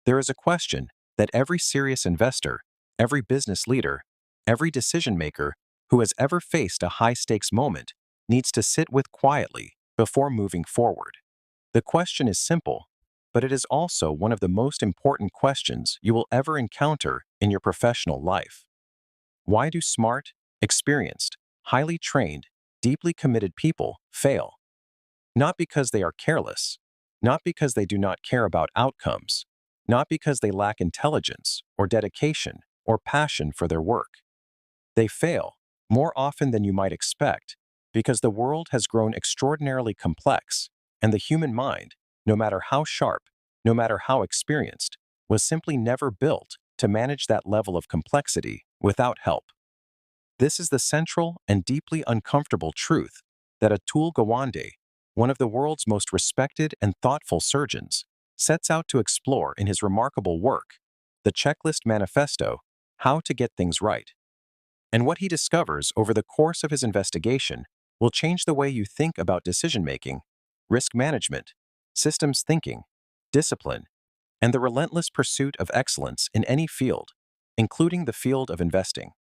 There is a question that every serious investor, every business leader, every decision maker who has ever faced a high-stakes moment needs to sit with quietly before moving forward. The question is simple, but it is also one of the most important questions you will ever encounter in your professional life. Why do smart, experienced, highly trained, deeply committed people fail? Not because they are careless, not because they do not care about outcomes, not because they lack intelligence or dedication or passion for their work. They fail, more often than you might expect, because the world has grown extraordinarily complex, and the human mind, no matter how sharp, no matter how experienced, was simply never built to manage that level of complexity without help. This is the central and deeply uncomfortable truth that Atul Gawande, one of the world's most respected and thoughtful surgeons, sets out to explore in his remarkable work, the Checklist Manifesto, How to Get Things Right. And what he discovers over the course of his investigation will change the way you think about decision-making, risk management, systems thinking, discipline, and the relentless pursuit of excellence in any field, including the field of investing.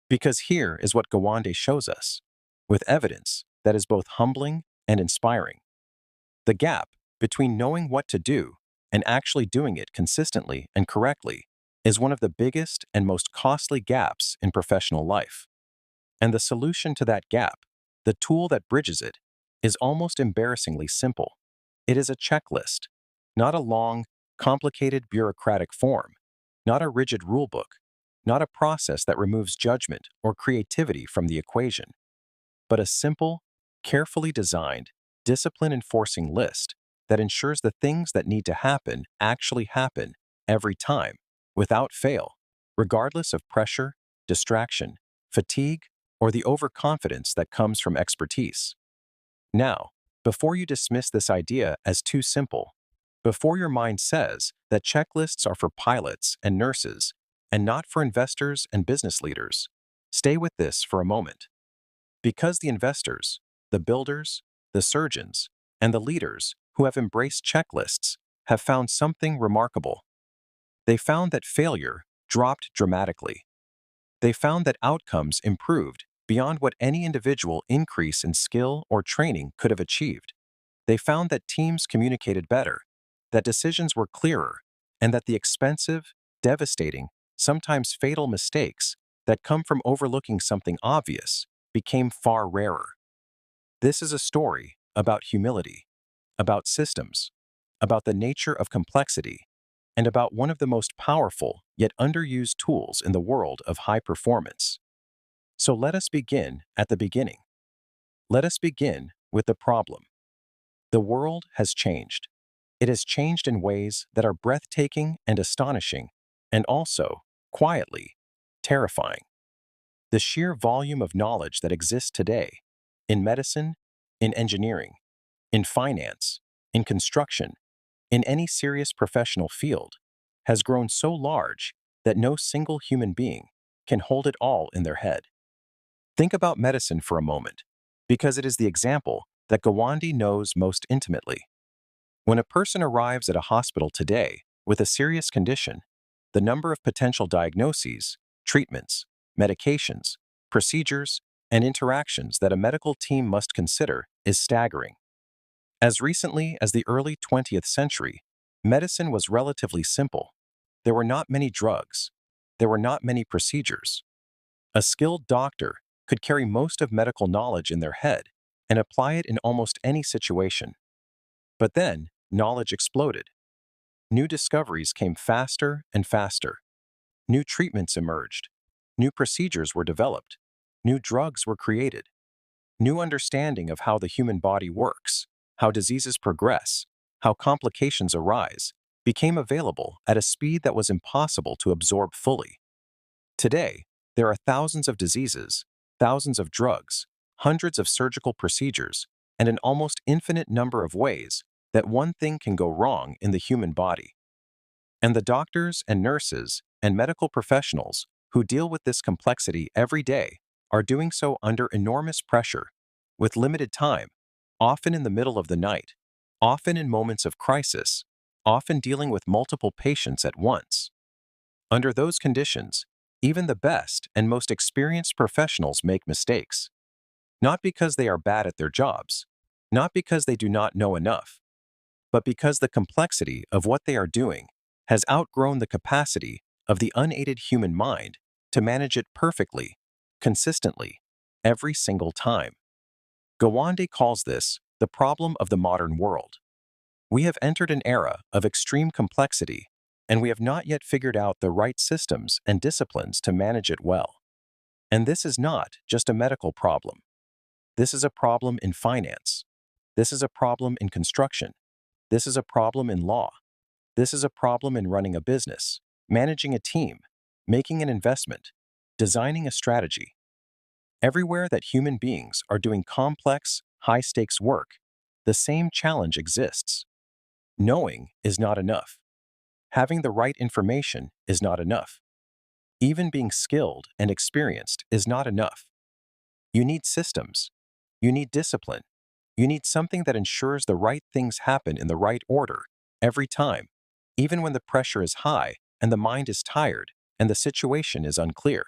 Because here is what Gawande shows us, with evidence that is both humbling and inspiring. The gap between knowing what to do and actually doing it consistently and correctly is one of the biggest and most costly gaps in professional life. And the solution to that gap, the tool that bridges it, is almost embarrassingly simple. It is a checklist, not a long, complicated bureaucratic form, not a rigid rulebook, not a process that removes judgment or creativity from the equation, but a simple, carefully designed, discipline-enforcing list that ensures the things that need to happen actually happen every time, without fail, regardless of pressure, distraction, fatigue, or the overconfidence that comes from expertise. Now, before you dismiss this idea as too simple, before your mind says that checklists are for pilots and nurses and not for investors and business leaders, stay with this for a moment. Because the investors, the builders, the surgeons, and the leaders who have embraced checklists have found something remarkable. They found that failure dropped dramatically. They found that outcomes improved beyond what any individual increase in skill or training could have achieved. They found that teams communicated better, that decisions were clearer, and that the expensive, devastating, sometimes fatal mistakes that come from overlooking something obvious became far rarer. This is a story about humility, about systems, about the nature of complexity, and about one of the most powerful yet underused tools in the world of high performance. So let us begin at the beginning. Let us begin with the problem. The world has changed. It has changed in ways that are breathtaking and astonishing, and also, quietly, terrifying. The sheer volume of knowledge that exists today, in medicine, in engineering, in finance, in construction, in any serious professional field, has grown so large that no single human being can hold it all in their head. Think about medicine for a moment, because it is the example that Gawande knows most intimately. When a person arrives at a hospital today with a serious condition, the number of potential diagnoses, treatments, medications, procedures, and interactions that a medical team must consider is staggering. As recently as the early 20th century, medicine was relatively simple. There were not many drugs. There were not many procedures. A skilled doctor could carry most of medical knowledge in their head and apply it in almost any situation. But then, knowledge exploded. New discoveries came faster and faster. New treatments emerged. New procedures were developed. New drugs were created. New understanding of how the human body works, how diseases progress, how complications arise, became available at a speed that was impossible to absorb fully. Today, there are thousands of diseases, thousands of drugs, hundreds of surgical procedures, and an almost infinite number of ways that one thing can go wrong in the human body. And the doctors and nurses and medical professionals who deal with this complexity every day are doing so under enormous pressure, with limited time, often in the middle of the night, often in moments of crisis, often dealing with multiple patients at once. Under those conditions, even the best and most experienced professionals make mistakes, not because they are bad at their jobs, not because they do not know enough, but because the complexity of what they are doing has outgrown the capacity of the unaided human mind to manage it perfectly, consistently, every single time. Gawande calls this the problem of the modern world. We have entered an era of extreme complexity, and we have not yet figured out the right systems and disciplines to manage it well. And this is not just a medical problem. This is a problem in finance. This is a problem in construction. This is a problem in law. This is a problem in running a business, managing a team, making an investment, designing a strategy. Everywhere that human beings are doing complex, high-stakes work, the same challenge exists. Knowing is not enough. Having the right information is not enough. Even being skilled and experienced is not enough. You need systems. You need discipline. You need something that ensures the right things happen in the right order every time, even when the pressure is high and the mind is tired and the situation is unclear.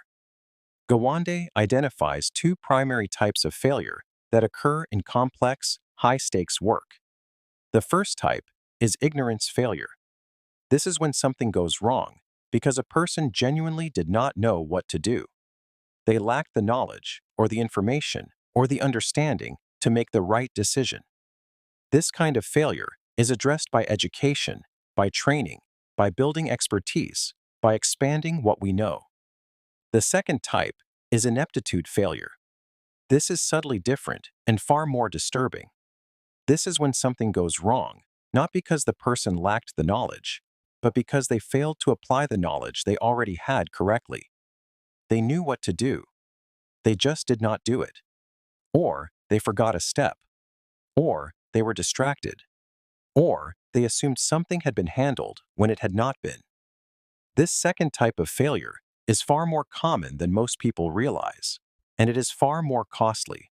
Gawande identifies two primary types of failure that occur in complex, high-stakes work. The first type is ignorance failure. This is when something goes wrong because a person genuinely did not know what to do. They lacked the knowledge or the information or the understanding to make the right decision. This kind of failure is addressed by education, by training, by building expertise, by expanding what we know. The second type is ineptitude failure. This is subtly different and far more disturbing. This is when something goes wrong, not because the person lacked the knowledge, but because they failed to apply the knowledge they already had correctly. They knew what to do. They just did not do it. Or they forgot a step. Or they were distracted. Or they assumed something had been handled when it had not been. This second type of failure is far more common than most people realize, and it is far more costly.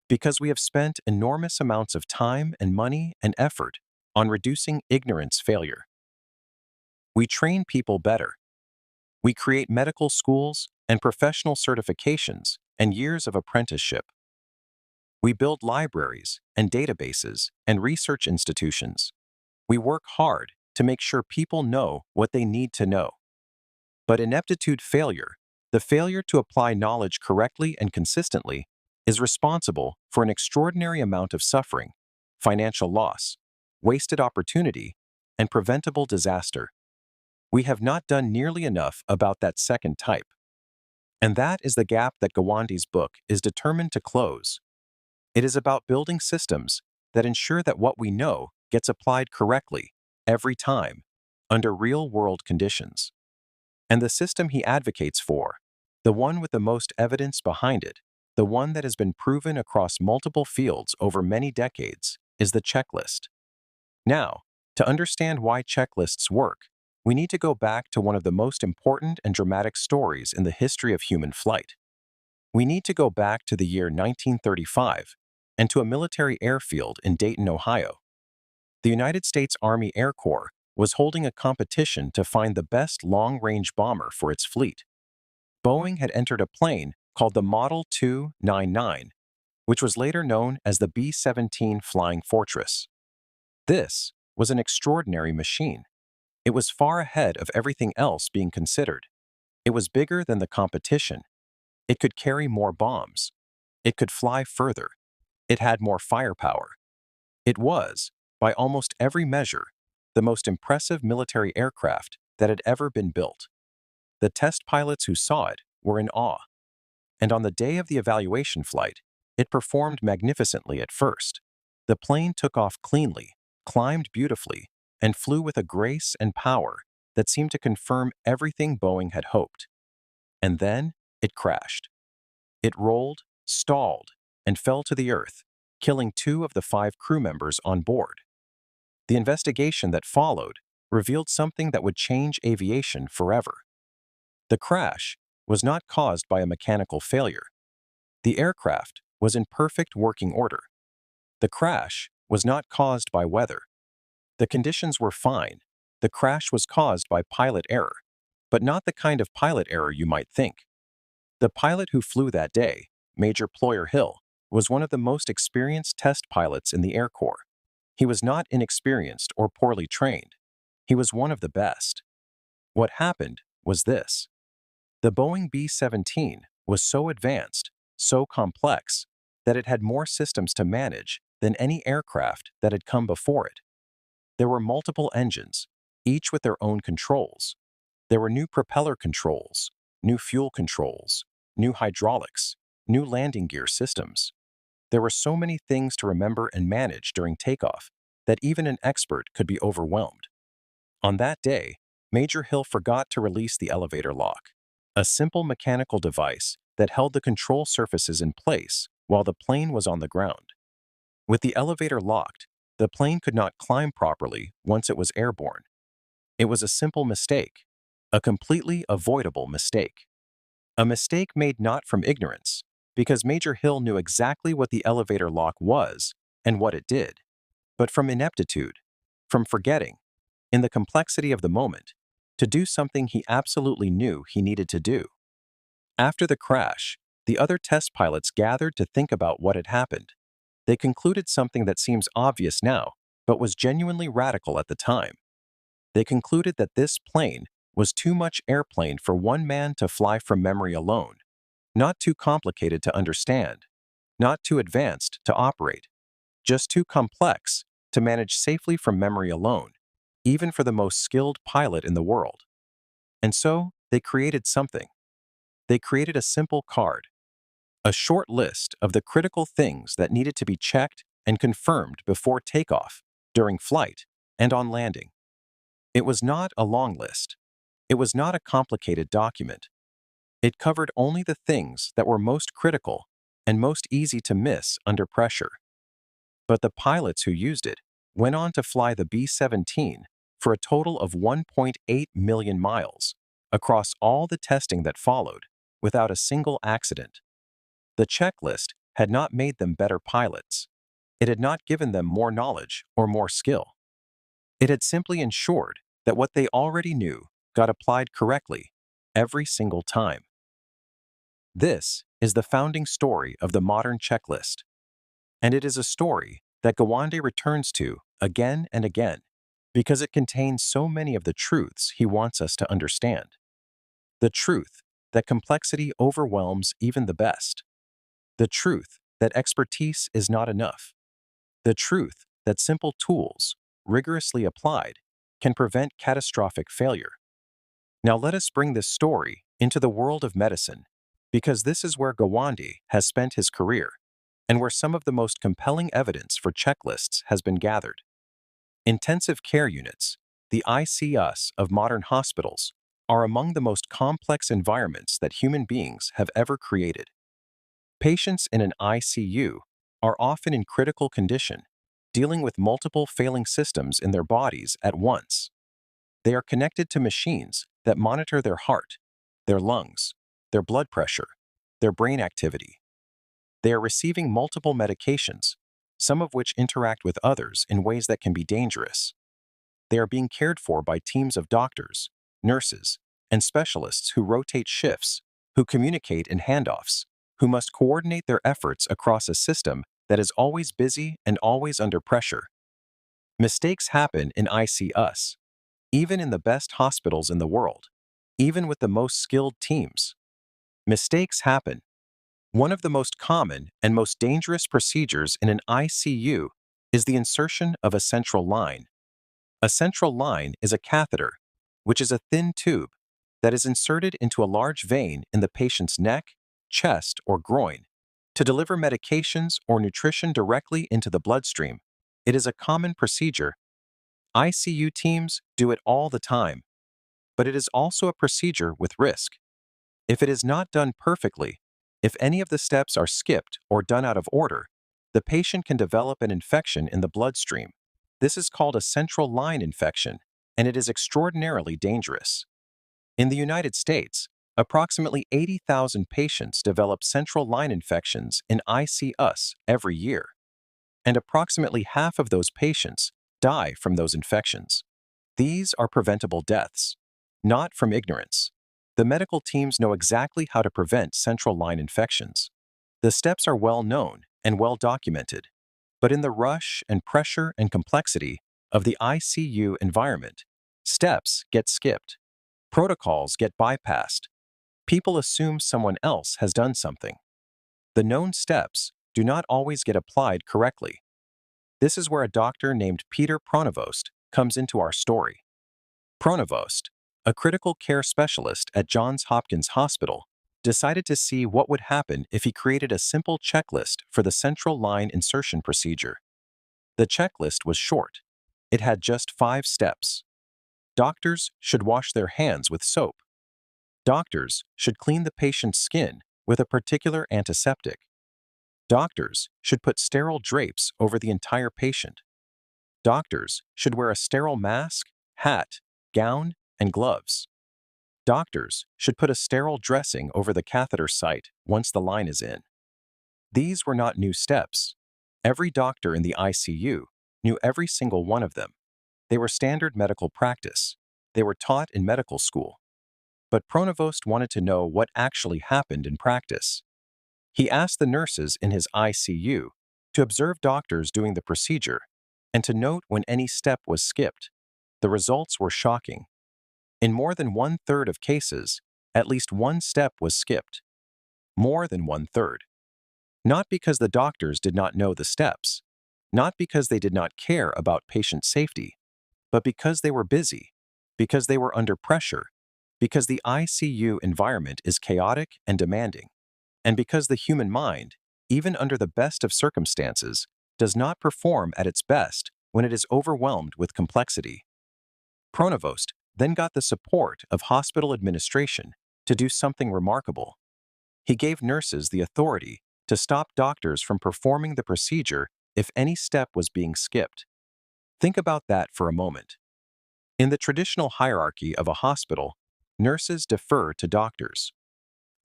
Because we have spent enormous amounts of time and money and effort on reducing ignorance failure. We train people better. We create medical schools and professional certifications and years of apprenticeship. We build libraries and databases and research institutions. We work hard to make sure people know what they need to know. But ineptitude failure, the failure to apply knowledge correctly and consistently, is responsible for an extraordinary amount of suffering, financial loss, wasted opportunity, and preventable disaster. We have not done nearly enough about that second type. And that is the gap that Gawande's book is determined to close. It is about building systems that ensure that what we know gets applied correctly, every time, under real-world conditions. And the system he advocates for, the one with the most evidence behind it, the one that has been proven across multiple fields over many decades, is the checklist. Now, to understand why checklists work, we need to go back to one of the most important and dramatic stories in the history of human flight. We need to go back to the year 1935 and to a military airfield in Dayton, Ohio. The United States Army Air Corps was holding a competition to find the best long-range bomber for its fleet. Boeing had entered a plane called the Model 299, which was later known as the B-17 Flying Fortress. This was an extraordinary machine. It was far ahead of everything else being considered. It was bigger than the competition. It could carry more bombs. It could fly further. It had more firepower. It was, by almost every measure, the most impressive military aircraft that had ever been built. The test pilots who saw it were in awe. And on the day of the evaluation flight, it performed magnificently at first. The plane took off cleanly, climbed beautifully, and flew with a grace and power that seemed to confirm everything Boeing had hoped. And then it crashed. It rolled, stalled, and fell to the earth, killing 2 of the 5 crew members on board. The investigation that followed revealed something that would change aviation forever. The crash was not caused by a mechanical failure. The aircraft was in perfect working order. The crash was not caused by weather. The conditions were fine. The crash was caused by pilot error, but not the kind of pilot error you might think. The pilot who flew that day, Major Ployer Hill, was one of the most experienced test pilots in the Air Corps. He was not inexperienced or poorly trained. He was one of the best. What happened was this. The Boeing B-17 was so advanced, so complex, that it had more systems to manage than any aircraft that had come before it. There were multiple engines, each with their own controls. There were new propeller controls, new fuel controls, new hydraulics, new landing gear systems. There were so many things to remember and manage during takeoff that even an expert could be overwhelmed. On that day, Major Hill forgot to release the elevator lock, a simple mechanical device that held the control surfaces in place while the plane was on the ground. With the elevator locked, the plane could not climb properly once it was airborne. It was a simple mistake, a completely avoidable mistake. A mistake made not from ignorance, because Major Hill knew exactly what the elevator lock was and what it did, but from ineptitude, from forgetting, in the complexity of the moment, to do something he absolutely knew he needed to do. After the crash, the other test pilots gathered to think about what had happened. They concluded something that seems obvious now, but was genuinely radical at the time. They concluded that this plane was too much airplane for one man to fly from memory alone, not too complicated to understand, not too advanced to operate, just too complex to manage safely from memory alone, even for the most skilled pilot in the world. And so, they created something. They created a simple card, a short list of the critical things that needed to be checked and confirmed before takeoff, during flight, and on landing. It was not a long list. It was not a complicated document. It covered only the things that were most critical and most easy to miss under pressure. But the pilots who used it went on to fly the B-17 for a total of 1.8 million miles across all the testing that followed without a single accident. The checklist had not made them better pilots. It had not given them more knowledge or more skill. It had simply ensured that what they already knew got applied correctly every single time. This is the founding story of the modern checklist, and it is a story that Gawande returns to again and again because it contains so many of the truths he wants us to understand. The truth that complexity overwhelms even the best. The truth that expertise is not enough. The truth that simple tools, rigorously applied, can prevent catastrophic failure. Now let us bring this story into the world of medicine, because this is where Gawande has spent his career, and where some of the most compelling evidence for checklists has been gathered. Intensive care units, the ICUs of modern hospitals, are among the most complex environments that human beings have ever created. Patients in an ICU are often in critical condition, dealing with multiple failing systems in their bodies at once. They are connected to machines that monitor their heart, their lungs, their blood pressure, their brain activity. They are receiving multiple medications, some of which interact with others in ways that can be dangerous. They are being cared for by teams of doctors, nurses, and specialists who rotate shifts, who communicate in handoffs, who must coordinate their efforts across a system that is always busy and always under pressure. Mistakes happen in ICUs, even in the best hospitals in the world, even with the most skilled teams. Mistakes happen. One of the most common and most dangerous procedures in an ICU is the insertion of a central line. A central line is a catheter, which is a thin tube that is inserted into a large vein in the patient's neck, chest, or groin to deliver medications or nutrition directly into the bloodstream. It is a common procedure. ICU teams do it all the time, but it is also a procedure with risk. If it is not done perfectly, if any of the steps are skipped or done out of order, the patient can develop an infection in the bloodstream. This is called a central line infection, and it is extraordinarily dangerous. In the United States, approximately 80,000 patients develop central line infections in ICUs every year, and approximately half of those patients die from those infections. These are preventable deaths, not from ignorance. The medical teams know exactly how to prevent central line infections. The steps are well known and well documented, but in the rush and pressure and complexity of the ICU environment, steps get skipped. Protocols get bypassed. People assume someone else has done something. The known steps do not always get applied correctly. This is where a doctor named Peter Pronovost comes into our story. Pronovost, a critical care specialist at Johns Hopkins Hospital, decided to see what would happen if he created a simple checklist for the central line insertion procedure. The checklist was short. It had just 5 steps. Doctors should wash their hands with soap. Doctors should clean the patient's skin with a particular antiseptic. Doctors should put sterile drapes over the entire patient. Doctors should wear a sterile mask, hat, gown, and gloves. Doctors should put a sterile dressing over the catheter site once the line is in. These were not new steps. Every doctor in the ICU knew every single one of them. They were standard medical practice. They were taught in medical school. But Pronovost wanted to know what actually happened in practice. He asked the nurses in his ICU to observe doctors doing the procedure and to note when any step was skipped. The results were shocking. In more than 1/3 of cases, at least one step was skipped. More than 1/3. Not because the doctors did not know the steps, not because they did not care about patient safety, but because they were busy, because they were under pressure, because the ICU environment is chaotic and demanding, and because the human mind, even under the best of circumstances, does not perform at its best when it is overwhelmed with complexity. Pronovost then got the support of hospital administration to do something remarkable. He gave nurses the authority to stop doctors from performing the procedure if any step was being skipped. Think about that for a moment. In the traditional hierarchy of a hospital, nurses defer to doctors.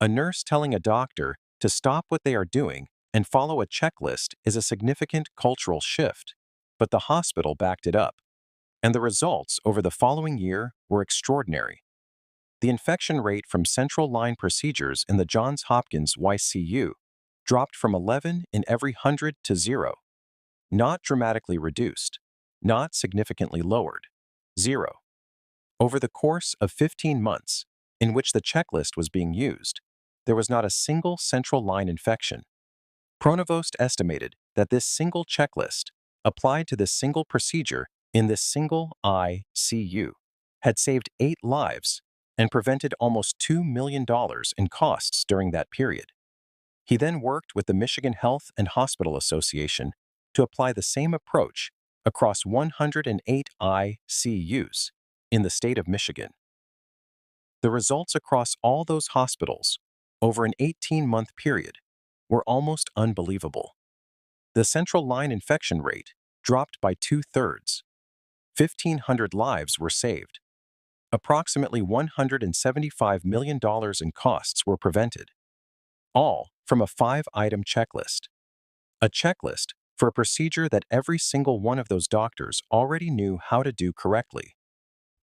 A nurse telling a doctor to stop what they are doing and follow a checklist is a significant cultural shift, but the hospital backed it up, and the results over the following year were extraordinary. The infection rate from central line procedures in the Johns Hopkins YCU dropped from 11 in every 100 to 0. Not dramatically reduced, not significantly lowered, 0. Over the course of 15 months, in which the checklist was being used, there was not a single central line infection. Pronovost estimated that this single checklist, applied to this single procedure in this single ICU, had saved 8 lives and prevented almost $2 million in costs during that period. He then worked with the Michigan Health and Hospital Association to apply the same approach across 108 ICUs in the state of Michigan. The results across all those hospitals over an 18-month period were almost unbelievable. The central line infection rate dropped by 2/3. 1,500 lives were saved. Approximately $175 million in costs were prevented. All from a 5-item checklist. A checklist for a procedure that every single one of those doctors already knew how to do correctly.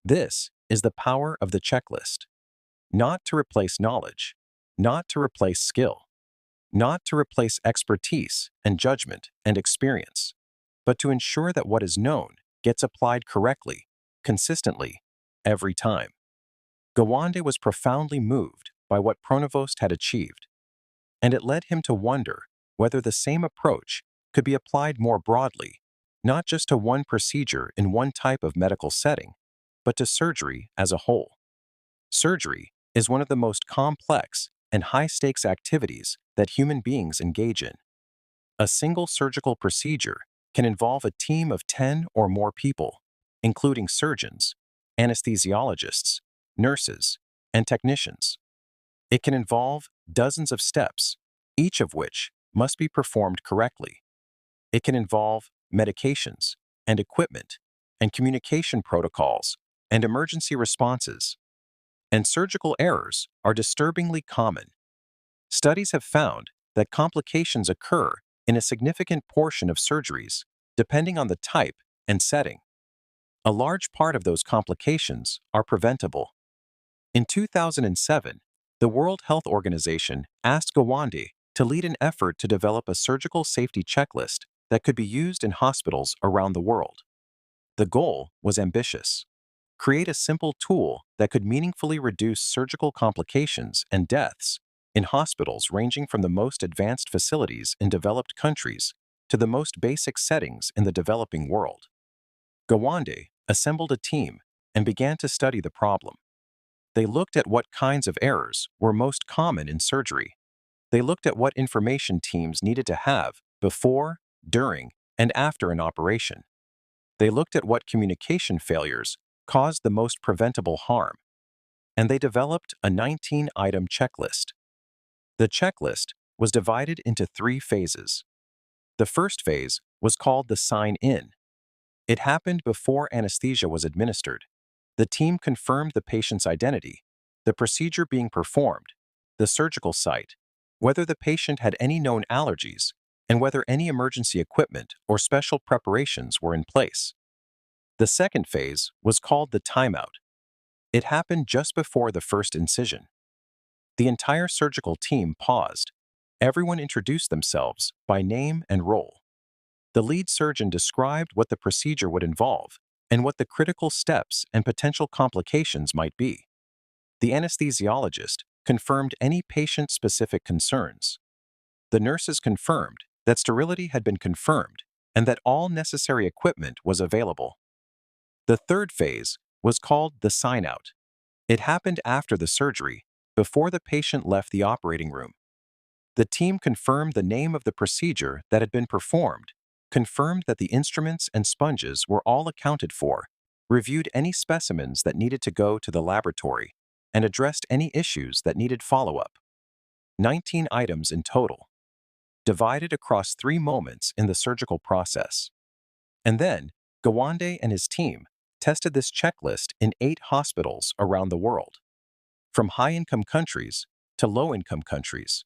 This is the power of the checklist. Not to replace knowledge, not to replace skill, not to replace expertise and judgment and experience, but to ensure that what is known gets applied correctly, consistently, every time. Gawande was profoundly moved by what Pronovost had achieved, and it led him to wonder whether the same approach could be applied more broadly, not just to one procedure in one type of medical setting, but to surgery as a whole. Surgery is one of the most complex and high-stakes activities that human beings engage in. A single surgical procedure can involve a team of 10 or more people, including surgeons, anesthesiologists, nurses, and technicians. It can involve dozens of steps, each of which must be performed correctly. It can involve medications and equipment and communication protocols and emergency responses. And surgical errors are disturbingly common. Studies have found that complications occur in a significant portion of surgeries, depending on the type and setting. A large part of those complications are preventable. In 2007, the World Health Organization asked Gawande to lead an effort to develop a surgical safety checklist that could be used in hospitals around the world. The goal was ambitious: create a simple tool that could meaningfully reduce surgical complications and deaths in hospitals ranging from the most advanced facilities in developed countries to the most basic settings in the developing world. Gawande assembled a team and began to study the problem. They looked at what kinds of errors were most common in surgery. They looked at what information teams needed to have before, during, and after an operation. They looked at what communication failures caused the most preventable harm. And they developed a 19-item checklist. The checklist was divided into 3 phases. The first phase was called the sign-in. It happened before anesthesia was administered. The team confirmed the patient's identity, the procedure being performed, the surgical site, whether the patient had any known allergies, and whether any emergency equipment or special preparations were in place. The second phase was called the timeout. It happened just before the first incision. The entire surgical team paused. Everyone introduced themselves by name and role. The lead surgeon described what the procedure would involve and what the critical steps and potential complications might be. The anesthesiologist confirmed any patient-specific concerns. The nurses confirmed that sterility had been confirmed and that all necessary equipment was available. The third phase was called the sign-out. It happened after the surgery, before the patient left the operating room. The team confirmed the name of the procedure that had been performed, confirmed that the instruments and sponges were all accounted for, reviewed any specimens that needed to go to the laboratory, and addressed any issues that needed follow-up. 19 items in total, divided across 3 moments in the surgical process. And then, Gawande and his team tested this checklist in 8 hospitals around the world, from high-income countries to low-income countries,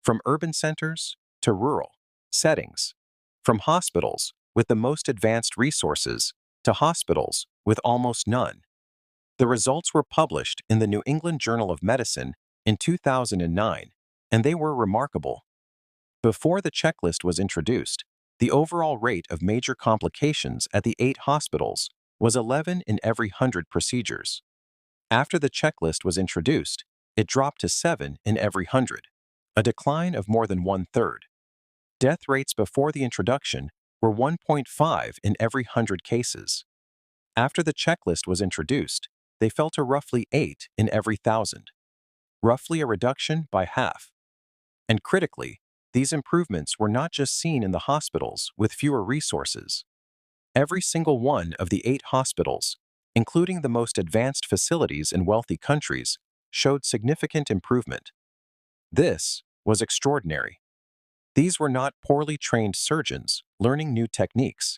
from urban centers to rural settings, from hospitals with the most advanced resources to hospitals with almost none. The results were published in the New England Journal of Medicine in 2009, and they were remarkable. Before the checklist was introduced, the overall rate of major complications at the 8 hospitals was 11 in every 100 procedures. After the checklist was introduced, it dropped to 7 in every 100, a decline of more than 1/3. Death rates before the introduction were 1.5 in every 100 cases. After the checklist was introduced, they fell to roughly 8 in every 1,000, roughly a reduction by half. And critically, these improvements were not just seen in the hospitals with fewer resources. Every single one of the 8 hospitals, including the most advanced facilities in wealthy countries, showed significant improvement. This was extraordinary. These were not poorly trained surgeons learning new techniques.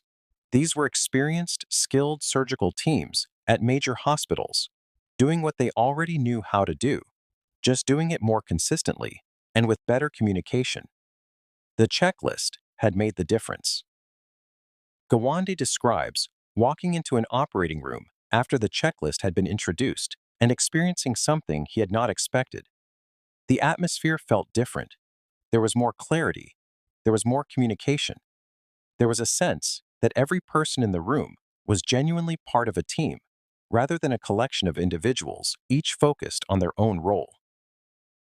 These were experienced, skilled surgical teams at major hospitals, doing what they already knew how to do, just doing it more consistently and with better communication. The checklist had made the difference. Gawande describes walking into an operating room after the checklist had been introduced and experiencing something he had not expected. The atmosphere felt different. There was more clarity. There was more communication. There was a sense that every person in the room was genuinely part of a team, rather than a collection of individuals, each focused on their own role.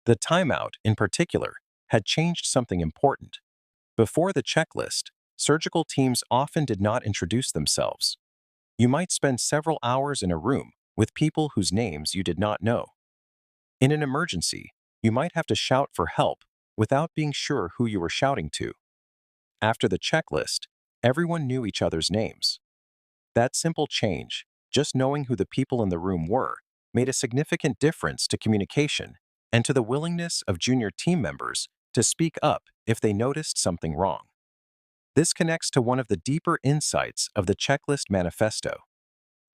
The timeout, in particular, had changed something important. Before the checklist, surgical teams often did not introduce themselves. You might spend several hours in a room with people whose names you did not know. In an emergency, you might have to shout for help without being sure who you were shouting to. After the checklist, everyone knew each other's names. That simple change, just knowing who the people in the room were, made a significant difference to communication and to the willingness of junior team members to speak up if they noticed something wrong. This connects to one of the deeper insights of the Checklist Manifesto.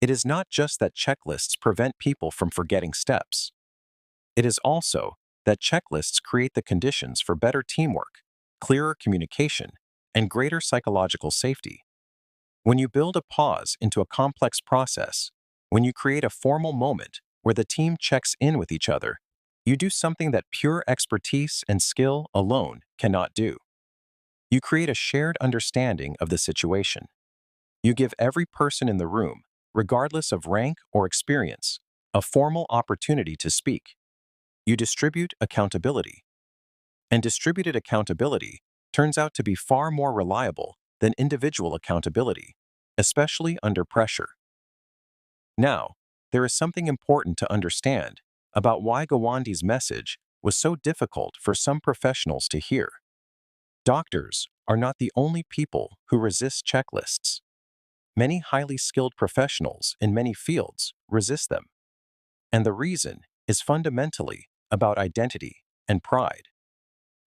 It is not just that checklists prevent people from forgetting steps. It is also that checklists create the conditions for better teamwork, clearer communication, and greater psychological safety. When you build a pause into a complex process, when you create a formal moment where the team checks in with each other, you do something that pure expertise and skill alone cannot do. You create a shared understanding of the situation. You give every person in the room, regardless of rank or experience, a formal opportunity to speak. You distribute accountability. And distributed accountability turns out to be far more reliable than individual accountability, especially under pressure. Now, there is something important to understand about why Gawande's message was so difficult for some professionals to hear. Doctors are not the only people who resist checklists. Many highly skilled professionals in many fields resist them. And the reason is fundamentally about identity and pride.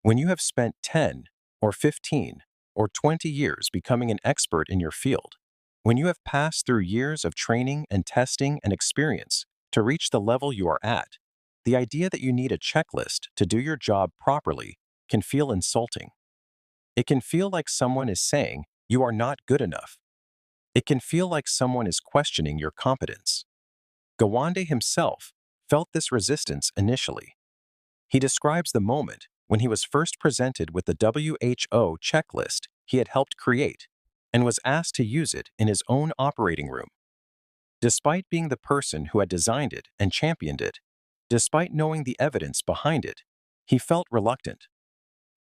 When you have spent 10 or 15 or 20 years becoming an expert in your field, when you have passed through years of training and testing and experience to reach the level you are at, the idea that you need a checklist to do your job properly can feel insulting. It can feel like someone is saying you are not good enough. It can feel like someone is questioning your competence. Gawande himself felt this resistance initially. He describes the moment when he was first presented with the WHO checklist he had helped create and was asked to use it in his own operating room. Despite being the person who had designed it and championed it, despite knowing the evidence behind it, he felt reluctant.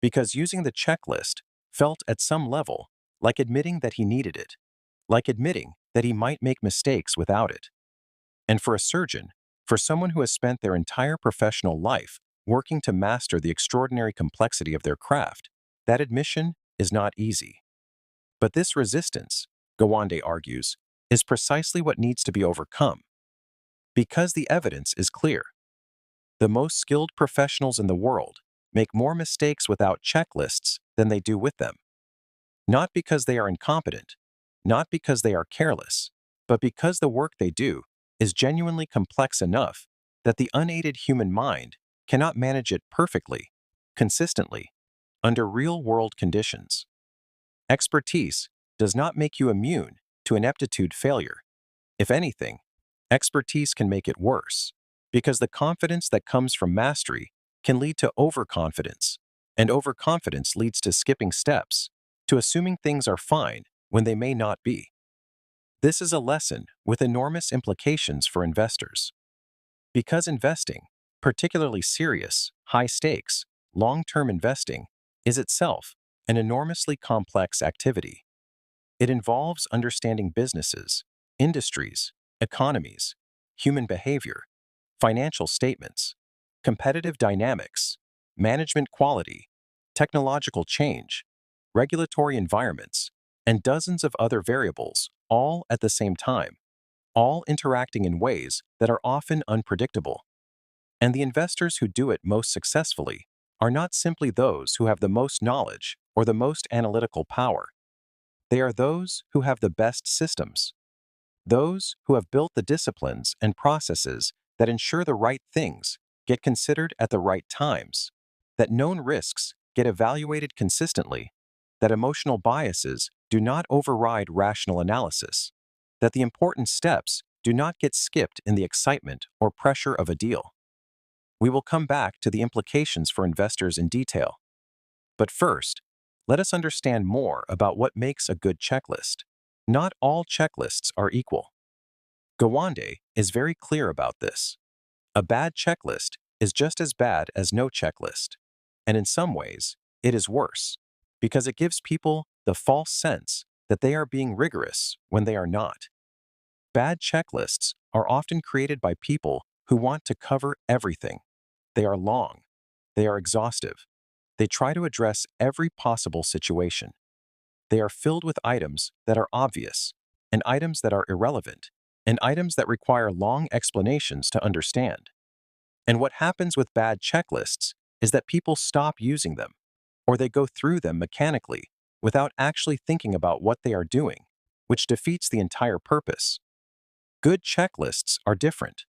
Because using the checklist felt at some level like admitting that he needed it, like admitting that he might make mistakes without it. And for a surgeon, for someone who has spent their entire professional life working to master the extraordinary complexity of their craft, that admission is not easy. But this resistance, Gawande argues, is precisely what needs to be overcome. Because the evidence is clear. The most skilled professionals in the world make more mistakes without checklists than they do with them. Not because they are incompetent, not because they are careless, but because the work they do is genuinely complex enough that the unaided human mind cannot manage it perfectly, consistently, under real-world conditions. Expertise does not make you immune to ineptitude failure. If anything, expertise can make it worse, because the confidence that comes from mastery can lead to overconfidence, and overconfidence leads to skipping steps, to assuming things are fine when they may not be. This is a lesson with enormous implications for investors. Because investing, particularly serious, high-stakes, long-term investing, is itself an enormously complex activity. It involves understanding businesses, industries, economies, human behavior, financial statements, competitive dynamics, management quality, technological change, regulatory environments, and dozens of other variables, all at the same time, all interacting in ways that are often unpredictable. And the investors who do it most successfully are not simply those who have the most knowledge or the most analytical power. They are those who have the best systems, those who have built the disciplines and processes that ensure the right things get considered at the right times, that known risks get evaluated consistently, that emotional biases do not override rational analysis, that the important steps do not get skipped in the excitement or pressure of a deal. We will come back to the implications for investors in detail. But first, let us understand more about what makes a good checklist. Not all checklists are equal. Gawande is very clear about this. A bad checklist is just as bad as no checklist, and in some ways, it is worse, because it gives people the false sense that they are being rigorous when they are not. Bad checklists are often created by people who want to cover everything. They are long. They are exhaustive. They try to address every possible situation. They are filled with items that are obvious, and items that are irrelevant, and items that require long explanations to understand. And what happens with bad checklists is that people stop using them, or they go through them mechanically without actually thinking about what they are doing, which defeats the entire purpose. Good checklists are different.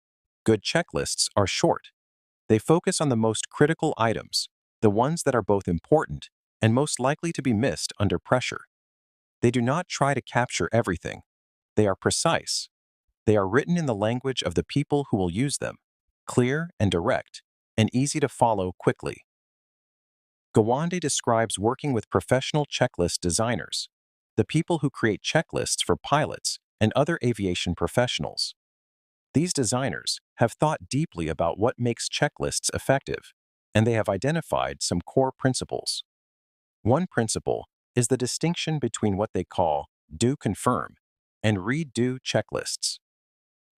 Good checklists are short. They focus on the most critical items, the ones that are both important and most likely to be missed under pressure. They do not try to capture everything. They are precise. They are written in the language of the people who will use them, clear and direct, and easy to follow quickly. Gawande describes working with professional checklist designers, the people who create checklists for pilots and other aviation professionals. These designers have thought deeply about what makes checklists effective, and they have identified some core principles. One principle is the distinction between what they call do-confirm and redo checklists.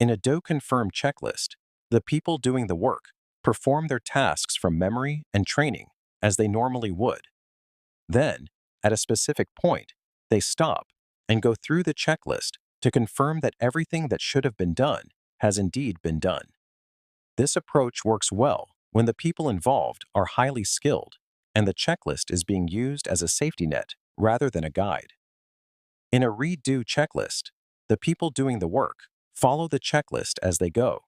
In a do-confirm checklist, the people doing the work perform their tasks from memory and training as they normally would. Then, at a specific point, they stop and go through the checklist to confirm that everything that should have been done has indeed been done. This approach works well when the people involved are highly skilled and the checklist is being used as a safety net rather than a guide. In a redo checklist, the people doing the work follow the checklist as they go,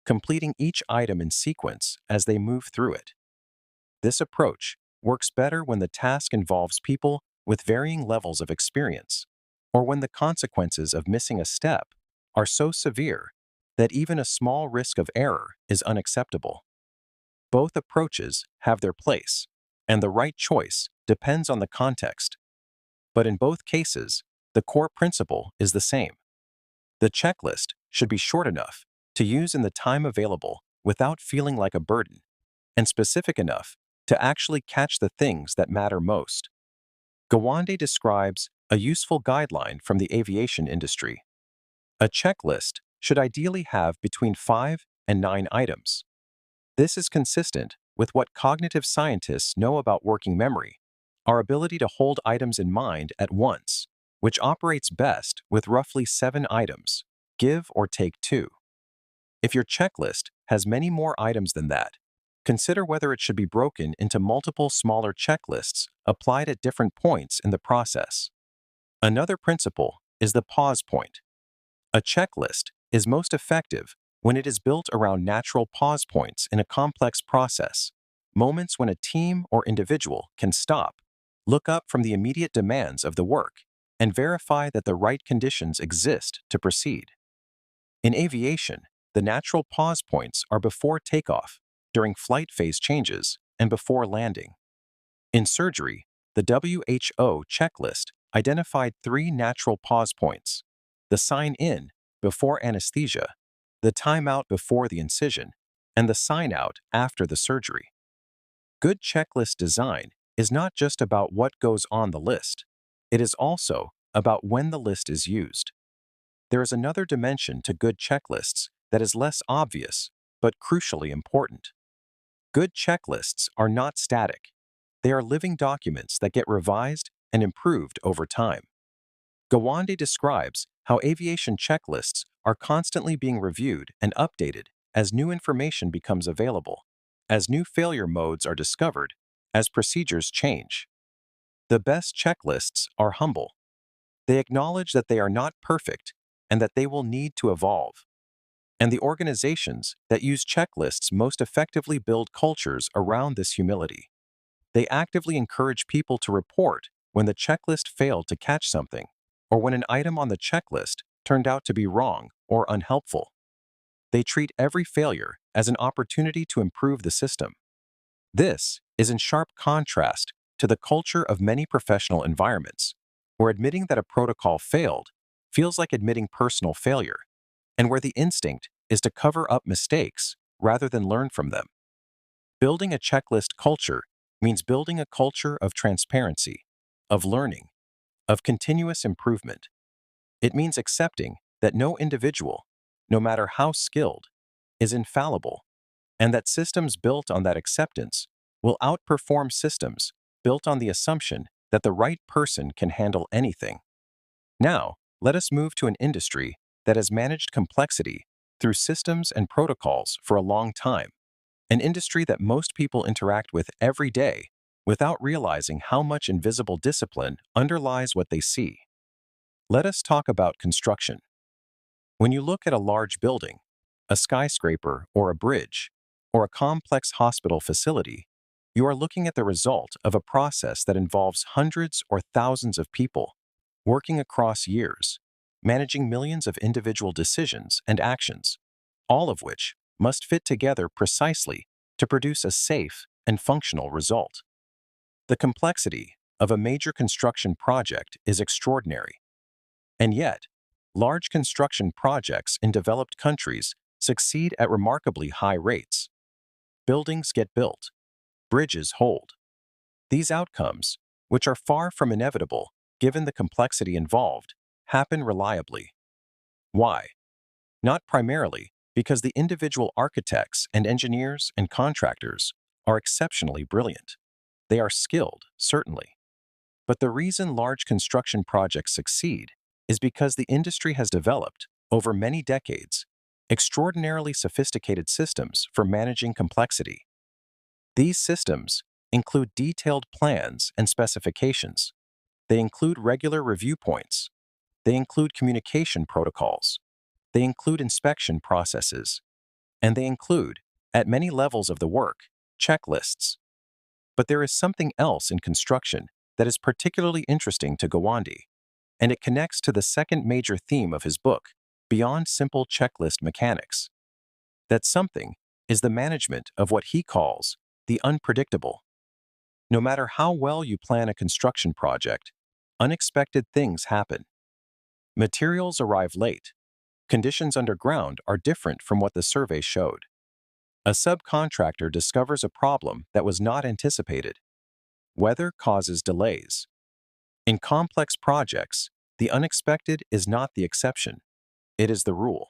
completing each item in sequence as they move through it. This approach works better when the task involves people with varying levels of experience, or when the consequences of missing a step are so severe that even a small risk of error is unacceptable. Both approaches have their place, and the right choice depends on the context. But in both cases, the core principle is the same. The checklist should be short enough to use in the time available without feeling like a burden, and specific enough to actually catch the things that matter most. Gawande describes a useful guideline from the aviation industry. A checklist should ideally have between 5 and 9 items. This is consistent with what cognitive scientists know about working memory, our ability to hold items in mind at once, which operates best with roughly 7 items, give or take 2. If your checklist has many more items than that, consider whether it should be broken into multiple smaller checklists applied at different points in the process. Another principle is the pause point. A checklist is most effective when it is built around natural pause points in a complex process, moments when a team or individual can stop, look up from the immediate demands of the work, and verify that the right conditions exist to proceed. In aviation, the natural pause points are before takeoff, during flight phase changes, and before landing. In surgery, the WHO checklist identified 3 natural pause points: the sign in before anesthesia, the timeout before the incision, and the sign out after the surgery. Good checklist design is not just about what goes on the list, it is also about when the list is used. There is another dimension to good checklists that is less obvious, but crucially important. Good checklists are not static. They are living documents that get revised and improved over time. Gawande describes how aviation checklists are constantly being reviewed and updated as new information becomes available, as new failure modes are discovered, as procedures change. The best checklists are humble. They acknowledge that they are not perfect and that they will need to evolve. And the organizations that use checklists most effectively build cultures around this humility. They actively encourage people to report when the checklist failed to catch something, or when an item on the checklist turned out to be wrong or unhelpful. They treat every failure as an opportunity to improve the system. This is in sharp contrast to the culture of many professional environments, where admitting that a protocol failed feels like admitting personal failure, and where the instinct is to cover up mistakes rather than learn from them. Building a checklist culture means building a culture of transparency, of learning, of continuous improvement. It means accepting that no individual, no matter how skilled, is infallible, and that systems built on that acceptance will outperform systems built on the assumption that the right person can handle anything. Now, let us move to an industry that has managed complexity through systems and protocols for a long time, an industry that most people interact with every day without realizing how much invisible discipline underlies what they see. Let us talk about construction. When you look at a large building, a skyscraper or a bridge, or a complex hospital facility, you are looking at the result of a process that involves hundreds or thousands of people, working across years, managing millions of individual decisions and actions, all of which must fit together precisely to produce a safe and functional result. The complexity of a major construction project is extraordinary, and yet, large construction projects in developed countries succeed at remarkably high rates. Buildings get built, bridges hold. These outcomes, which are far from inevitable given the complexity involved, happen reliably. Why? Not primarily because the individual architects and engineers and contractors are exceptionally brilliant. They are skilled, certainly. But the reason large construction projects succeed is because the industry has developed, over many decades, extraordinarily sophisticated systems for managing complexity. These systems include detailed plans and specifications. They include regular review points. They include communication protocols. They include inspection processes. And they include, at many levels of the work, checklists. But there is something else in construction that is particularly interesting to Gawande, and it connects to the second major theme of his book, Beyond Simple Checklist Mechanics. That something is the management of what he calls the unpredictable. No matter how well you plan a construction project, unexpected things happen. Materials arrive late. Conditions underground are different from what the survey showed. A subcontractor discovers a problem that was not anticipated. Weather causes delays. In complex projects, the unexpected is not the exception, it is the rule.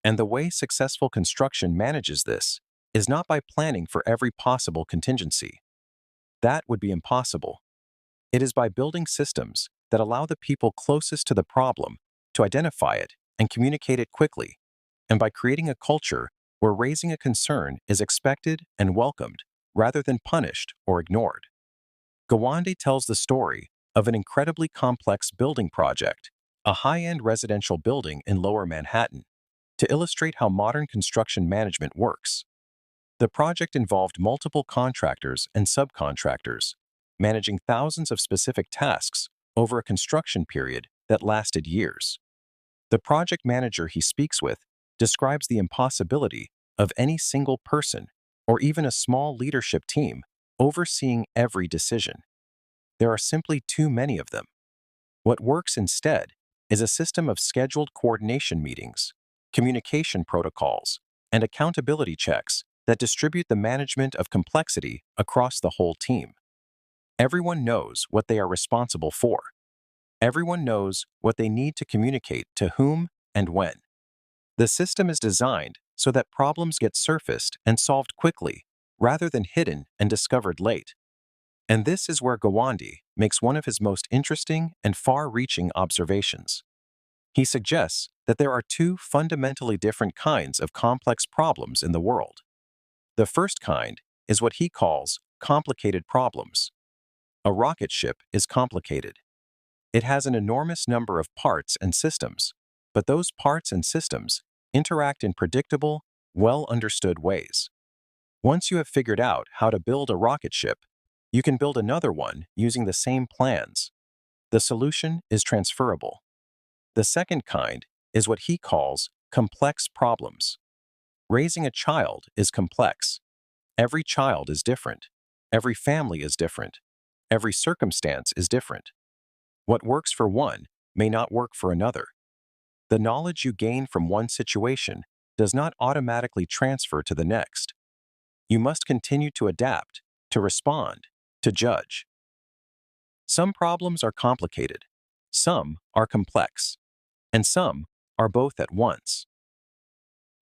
And the way successful construction manages this is not by planning for every possible contingency. That would be impossible. It is by building systems that allow the people closest to the problem to identify it and communicate it quickly, and by creating a culture where raising a concern is expected and welcomed rather than punished or ignored. Gawande tells the story of an incredibly complex building project, a high-end residential building in Lower Manhattan, to illustrate how modern construction management works. The project involved multiple contractors and subcontractors, managing thousands of specific tasks over a construction period that lasted years. The project manager he speaks with describes the impossibility of any single person or even a small leadership team overseeing every decision. There are simply too many of them. What works instead is a system of scheduled coordination meetings, communication protocols, and accountability checks that distribute the management of complexity across the whole team. Everyone knows what they are responsible for. Everyone knows what they need to communicate to whom and when. The system is designed so that problems get surfaced and solved quickly, rather than hidden and discovered late. And this is where Gawande makes one of his most interesting and far-reaching observations. He suggests that there are two fundamentally different kinds of complex problems in the world. The first kind is what he calls complicated problems. A rocket ship is complicated. It has an enormous number of parts and systems, but those parts and systems interact in predictable, well-understood ways. Once you have figured out how to build a rocket ship, you can build another one using the same plans. The solution is transferable. The second kind is what he calls complex problems. Raising a child is complex. Every child is different. Every family is different. Every circumstance is different. What works for one may not work for another. The knowledge you gain from one situation does not automatically transfer to the next. You must continue to adapt, to respond, to judge. Some problems are complicated, some are complex, and some are both at once.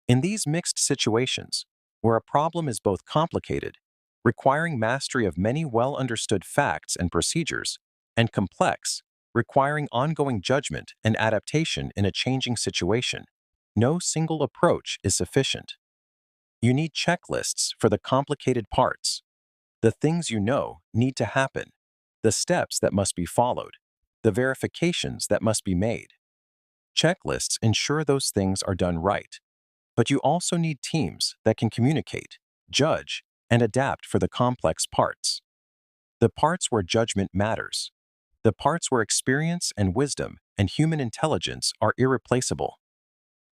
In these mixed situations, where a problem is both complicated, requiring mastery of many well-understood facts and procedures, and complex, requiring ongoing judgment and adaptation in a changing situation, no single approach is sufficient. You need checklists for the complicated parts. The things you know need to happen, the steps that must be followed, the verifications that must be made. Checklists ensure those things are done right, but you also need teams that can communicate, judge, and adapt for the complex parts. The parts where judgment matters. the parts where experience and wisdom and human intelligence are irreplaceable.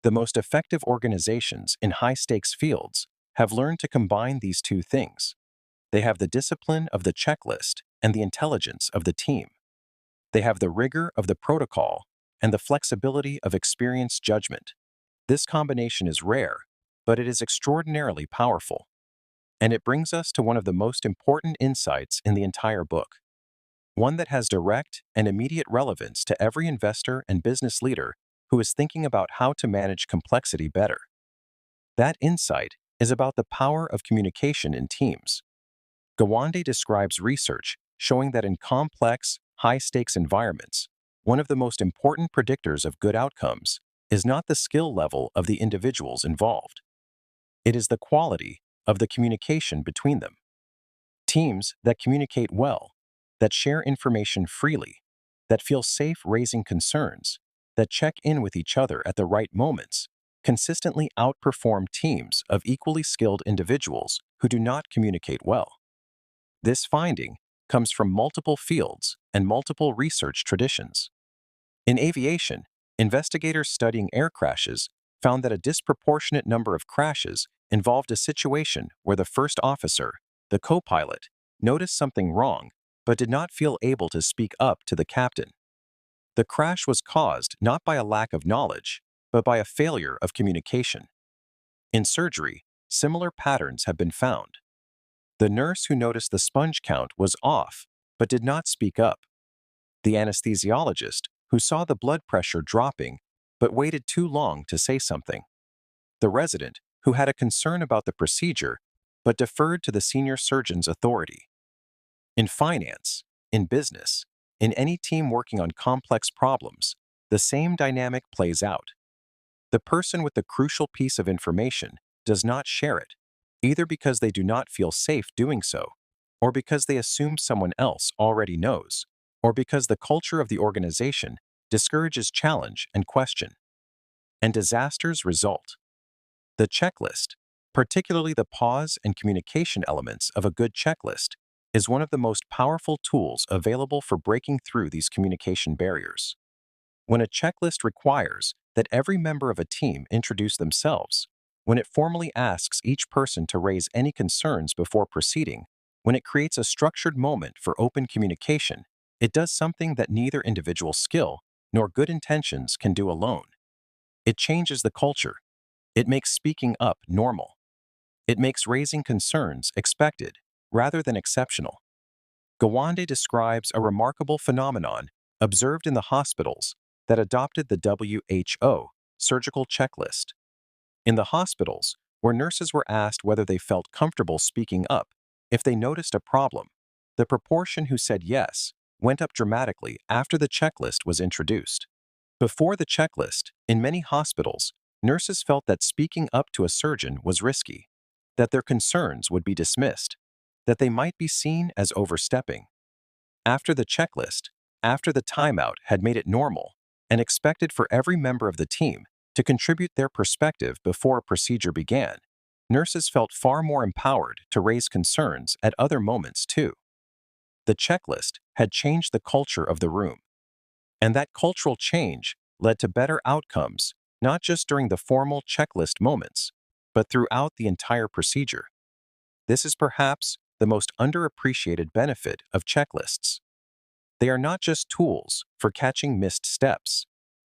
The most effective organizations in high-stakes fields have learned to combine these two things. They have the discipline of the checklist and the intelligence of the team. They have the rigor of the protocol and the flexibility of experienced judgment. This combination is rare, but it is extraordinarily powerful. And it brings us to one of the most important insights in the entire book, one that has direct and immediate relevance to every investor and business leader who is thinking about how to manage complexity better. That insight is about the power of communication in teams. Gawande describes research showing that in complex, high-stakes environments, one of the most important predictors of good outcomes is not the skill level of the individuals involved. It is the quality of the communication between them. Teams that communicate well, that share information freely, that feel safe raising concerns, that check in with each other at the right moments, consistently outperform teams of equally skilled individuals who do not communicate well. This finding comes from multiple fields and multiple research traditions. In aviation, investigators studying air crashes found that a disproportionate number of crashes involved a situation where the first officer, the co-pilot, noticed something wrong but did not feel able to speak up to the captain. The crash was caused not by a lack of knowledge, but by a failure of communication. In surgery, similar patterns have been found. The nurse who noticed the sponge count was off but did not speak up. The anesthesiologist who saw the blood pressure dropping but waited too long to say something. The resident who had a concern about the procedure but deferred to the senior surgeon's authority. In finance, in business, in any team working on complex problems, the same dynamic plays out. The person with the crucial piece of information does not share it, either because they do not feel safe doing so, or because they assume someone else already knows, or because the culture of the organization discourages challenge and question. And disasters result. The checklist, particularly the pause and communication elements of a good checklist, is one of the most powerful tools available for breaking through these communication barriers. When a checklist requires that every member of a team introduce themselves, when it formally asks each person to raise any concerns before proceeding, when it creates a structured moment for open communication, it does something that neither individual skill nor good intentions can do alone. It changes the culture. It makes speaking up normal. It makes raising concerns expected rather than exceptional. Gawande describes a remarkable phenomenon observed in the hospitals that adopted the WHO surgical checklist. In the hospitals, where nurses were asked whether they felt comfortable speaking up if they noticed a problem, the proportion who said yes went up dramatically after the checklist was introduced. Before the checklist, in many hospitals, nurses felt that speaking up to a surgeon was risky, that their concerns would be dismissed, that they might be seen as overstepping. After the checklist, after the timeout had made it normal and expected for every member of the team to contribute their perspective before a procedure began, nurses felt far more empowered to raise concerns at other moments too. The checklist had changed the culture of the room. And that cultural change led to better outcomes, not just during the formal checklist moments, but throughout the entire procedure. This is perhaps the most underappreciated benefit of checklists. They are not just tools for catching missed steps.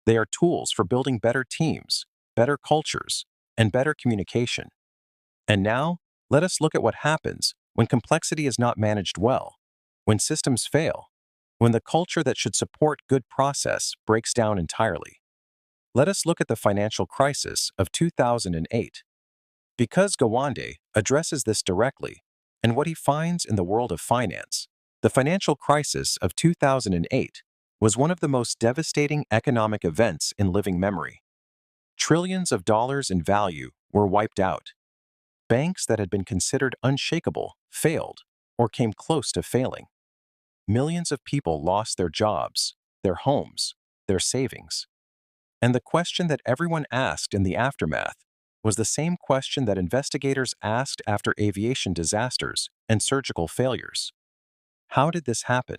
They are tools for building better teams, better cultures, and better communication. And now, let us look at what happens when complexity is not managed well, when systems fail, when the culture that should support good process breaks down entirely. Let us look at the financial crisis of 2008. Because Gawande addresses this directly, and what he finds in the world of finance, the financial crisis of 2008 was one of the most devastating economic events in living memory. Trillions of dollars in value were wiped out. Banks that had been considered unshakable failed or came close to failing. Millions of people lost their jobs, their homes, their savings. And the question that everyone asked in the aftermath was the same question that investigators asked after aviation disasters and surgical failures. How did this happen?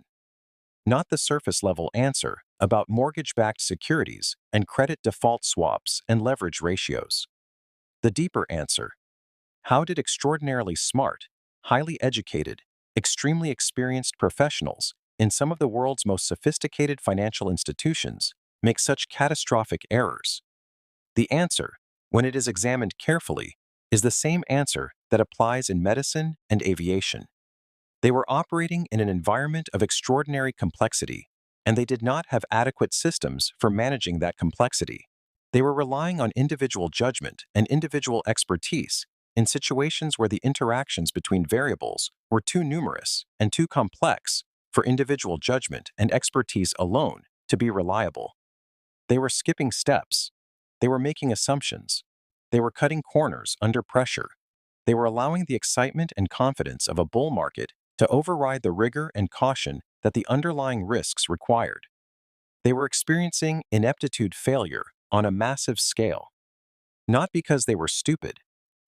not the surface-level answer about mortgage-backed securities and credit default swaps and leverage ratios. The deeper answer: how did extraordinarily smart, highly educated, extremely experienced professionals in some of the world's most sophisticated financial institutions make such catastrophic errors? The answer, when it is examined carefully, is the same answer that applies in medicine and aviation. They were operating in an environment of extraordinary complexity, and they did not have adequate systems for managing that complexity. They were relying on individual judgment and individual expertise in situations where the interactions between variables were too numerous and too complex for individual judgment and expertise alone to be reliable. They were skipping steps. They were making assumptions. They were cutting corners under pressure. They were allowing the excitement and confidence of a bull market to override the rigor and caution that the underlying risks required. They were experiencing ineptitude failure on a massive scale, not because they were stupid,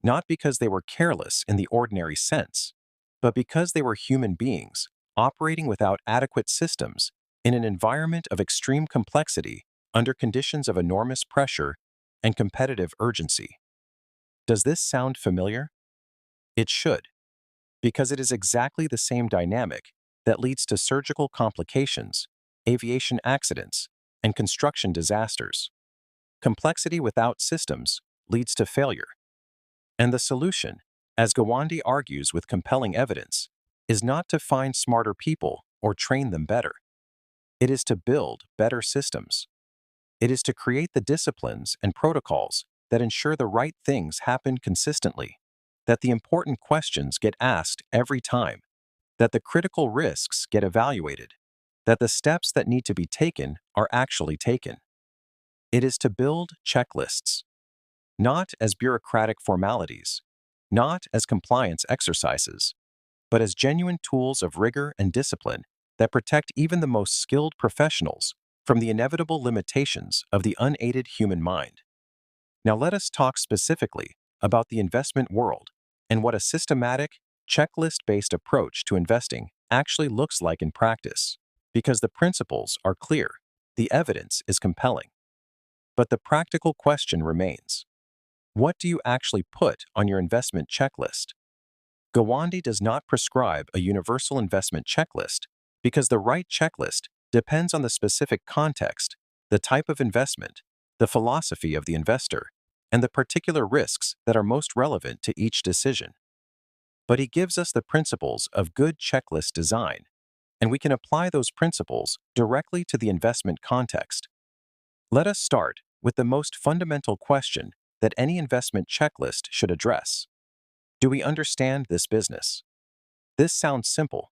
not because they were careless in the ordinary sense, but because they were human beings operating without adequate systems in an environment of extreme complexity under conditions of enormous pressure and competitive urgency. Does this sound familiar? It should, because it is exactly the same dynamic that leads to surgical complications, aviation accidents, and construction disasters. Complexity without systems leads to failure. And the solution, as Gawande argues with compelling evidence, is not to find smarter people or train them better. It is to build better systems. It is to create the disciplines and protocols that ensure the right things happen consistently, that the important questions get asked every time, that the critical risks get evaluated, that the steps that need to be taken are actually taken. It is to build checklists, not as bureaucratic formalities, not as compliance exercises, but as genuine tools of rigor and discipline that protect even the most skilled professionals from the inevitable limitations of the unaided human mind. Now let us talk specifically about the investment world and what a systematic, checklist-based approach to investing actually looks like in practice, because the principles are clear, the evidence is compelling. But the practical question remains: what do you actually put on your investment checklist? Gawande does not prescribe a universal investment checklist because the right checklist depends on the specific context, the type of investment, the philosophy of the investor, and the particular risks that are most relevant to each decision. But he gives us the principles of good checklist design, and we can apply those principles directly to the investment context. Let us start with the most fundamental question that any investment checklist should address. Do we understand this business? This sounds simple,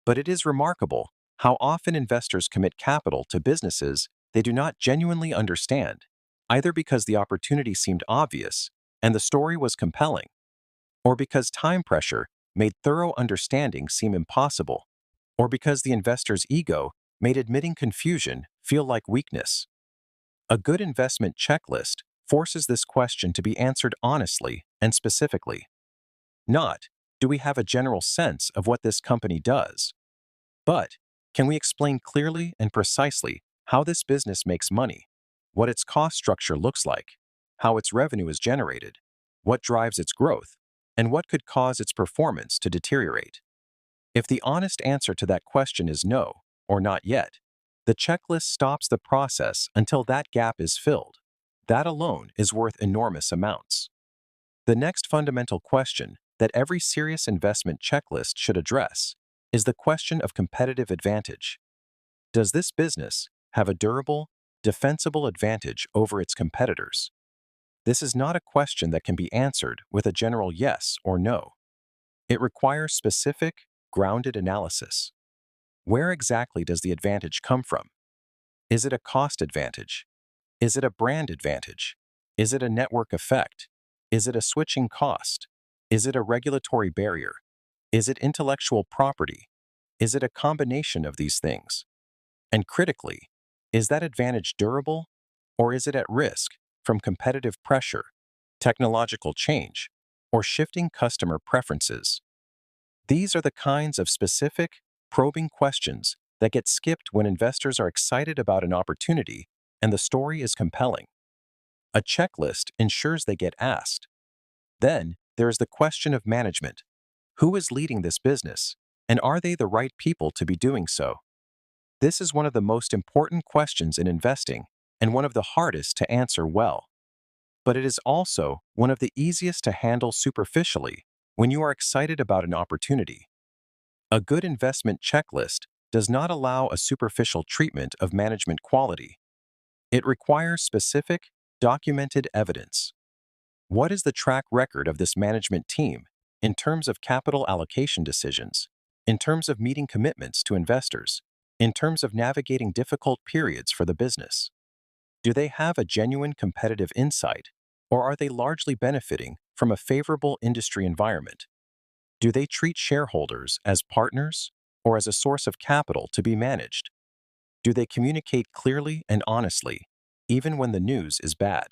but it is remarkable how often investors commit capital to businesses they do not genuinely understand, either because the opportunity seemed obvious and the story was compelling, or because time pressure made thorough understanding seem impossible, or because the investor's ego made admitting confusion feel like weakness. A good investment checklist forces this question to be answered honestly and specifically. Not, do we have a general sense of what this company does? But, can we explain clearly and precisely how this business makes money, what its cost structure looks like, how its revenue is generated, what drives its growth, and what could cause its performance to deteriorate? If the honest answer to that question is no, or not yet, the checklist stops the process until that gap is filled. That alone is worth enormous amounts. The next fundamental question that every serious investment checklist should address is the question of competitive advantage. Does this business have a durable, defensible advantage over its competitors? This is not a question that can be answered with a general yes or no. It requires specific, grounded analysis. Where exactly does the advantage come from? Is it a cost advantage? Is it a brand advantage? Is it a network effect? Is it a switching cost? Is it a regulatory barrier? Is it intellectual property? Is it a combination of these things? And critically, is that advantage durable, or is it at risk from competitive pressure, technological change, or shifting customer preferences? These are the kinds of specific, probing questions that get skipped when investors are excited about an opportunity and the story is compelling. A checklist ensures they get asked. Then, there is the question of management. Who is leading this business, and are they the right people to be doing so? This is one of the most important questions in investing and one of the hardest to answer well. But it is also one of the easiest to handle superficially when you are excited about an opportunity. A good investment checklist does not allow a superficial treatment of management quality. It requires specific, documented evidence. What is the track record of this management team in terms of capital allocation decisions, in terms of meeting commitments to investors, in terms of navigating difficult periods for the business? Do they have a genuine competitive insight, or are they largely benefiting from a favorable industry environment? Do they treat shareholders as partners or as a source of capital to be managed? Do they communicate clearly and honestly, even when the news is bad?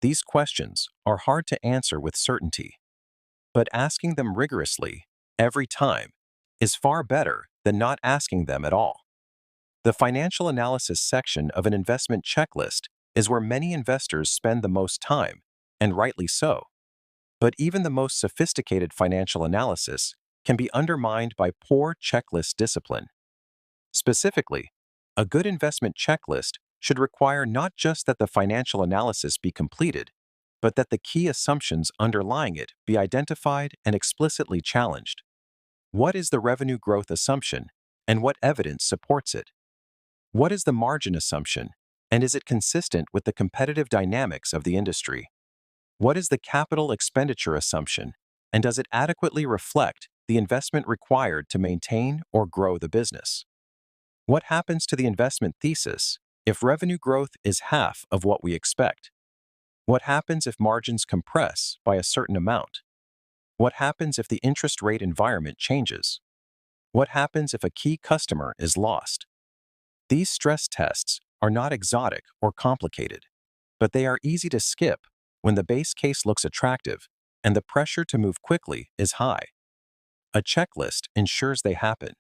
These questions are hard to answer with certainty, but asking them rigorously, every time, is far better than not asking them at all. The financial analysis section of an investment checklist is where many investors spend the most time, and rightly so. But even the most sophisticated financial analysis can be undermined by poor checklist discipline. Specifically, a good investment checklist should require not just that the financial analysis be completed, but that the key assumptions underlying it be identified and explicitly challenged. What is the revenue growth assumption, and what evidence supports it? What is the margin assumption, and is it consistent with the competitive dynamics of the industry? What is the capital expenditure assumption, and does it adequately reflect the investment required to maintain or grow the business? What happens to the investment thesis if revenue growth is half of what we expect? What happens if margins compress by a certain amount? What happens if the interest rate environment changes? What happens if a key customer is lost? These stress tests are not exotic or complicated, but they are easy to skip when the base case looks attractive and the pressure to move quickly is high. A checklist ensures they happen.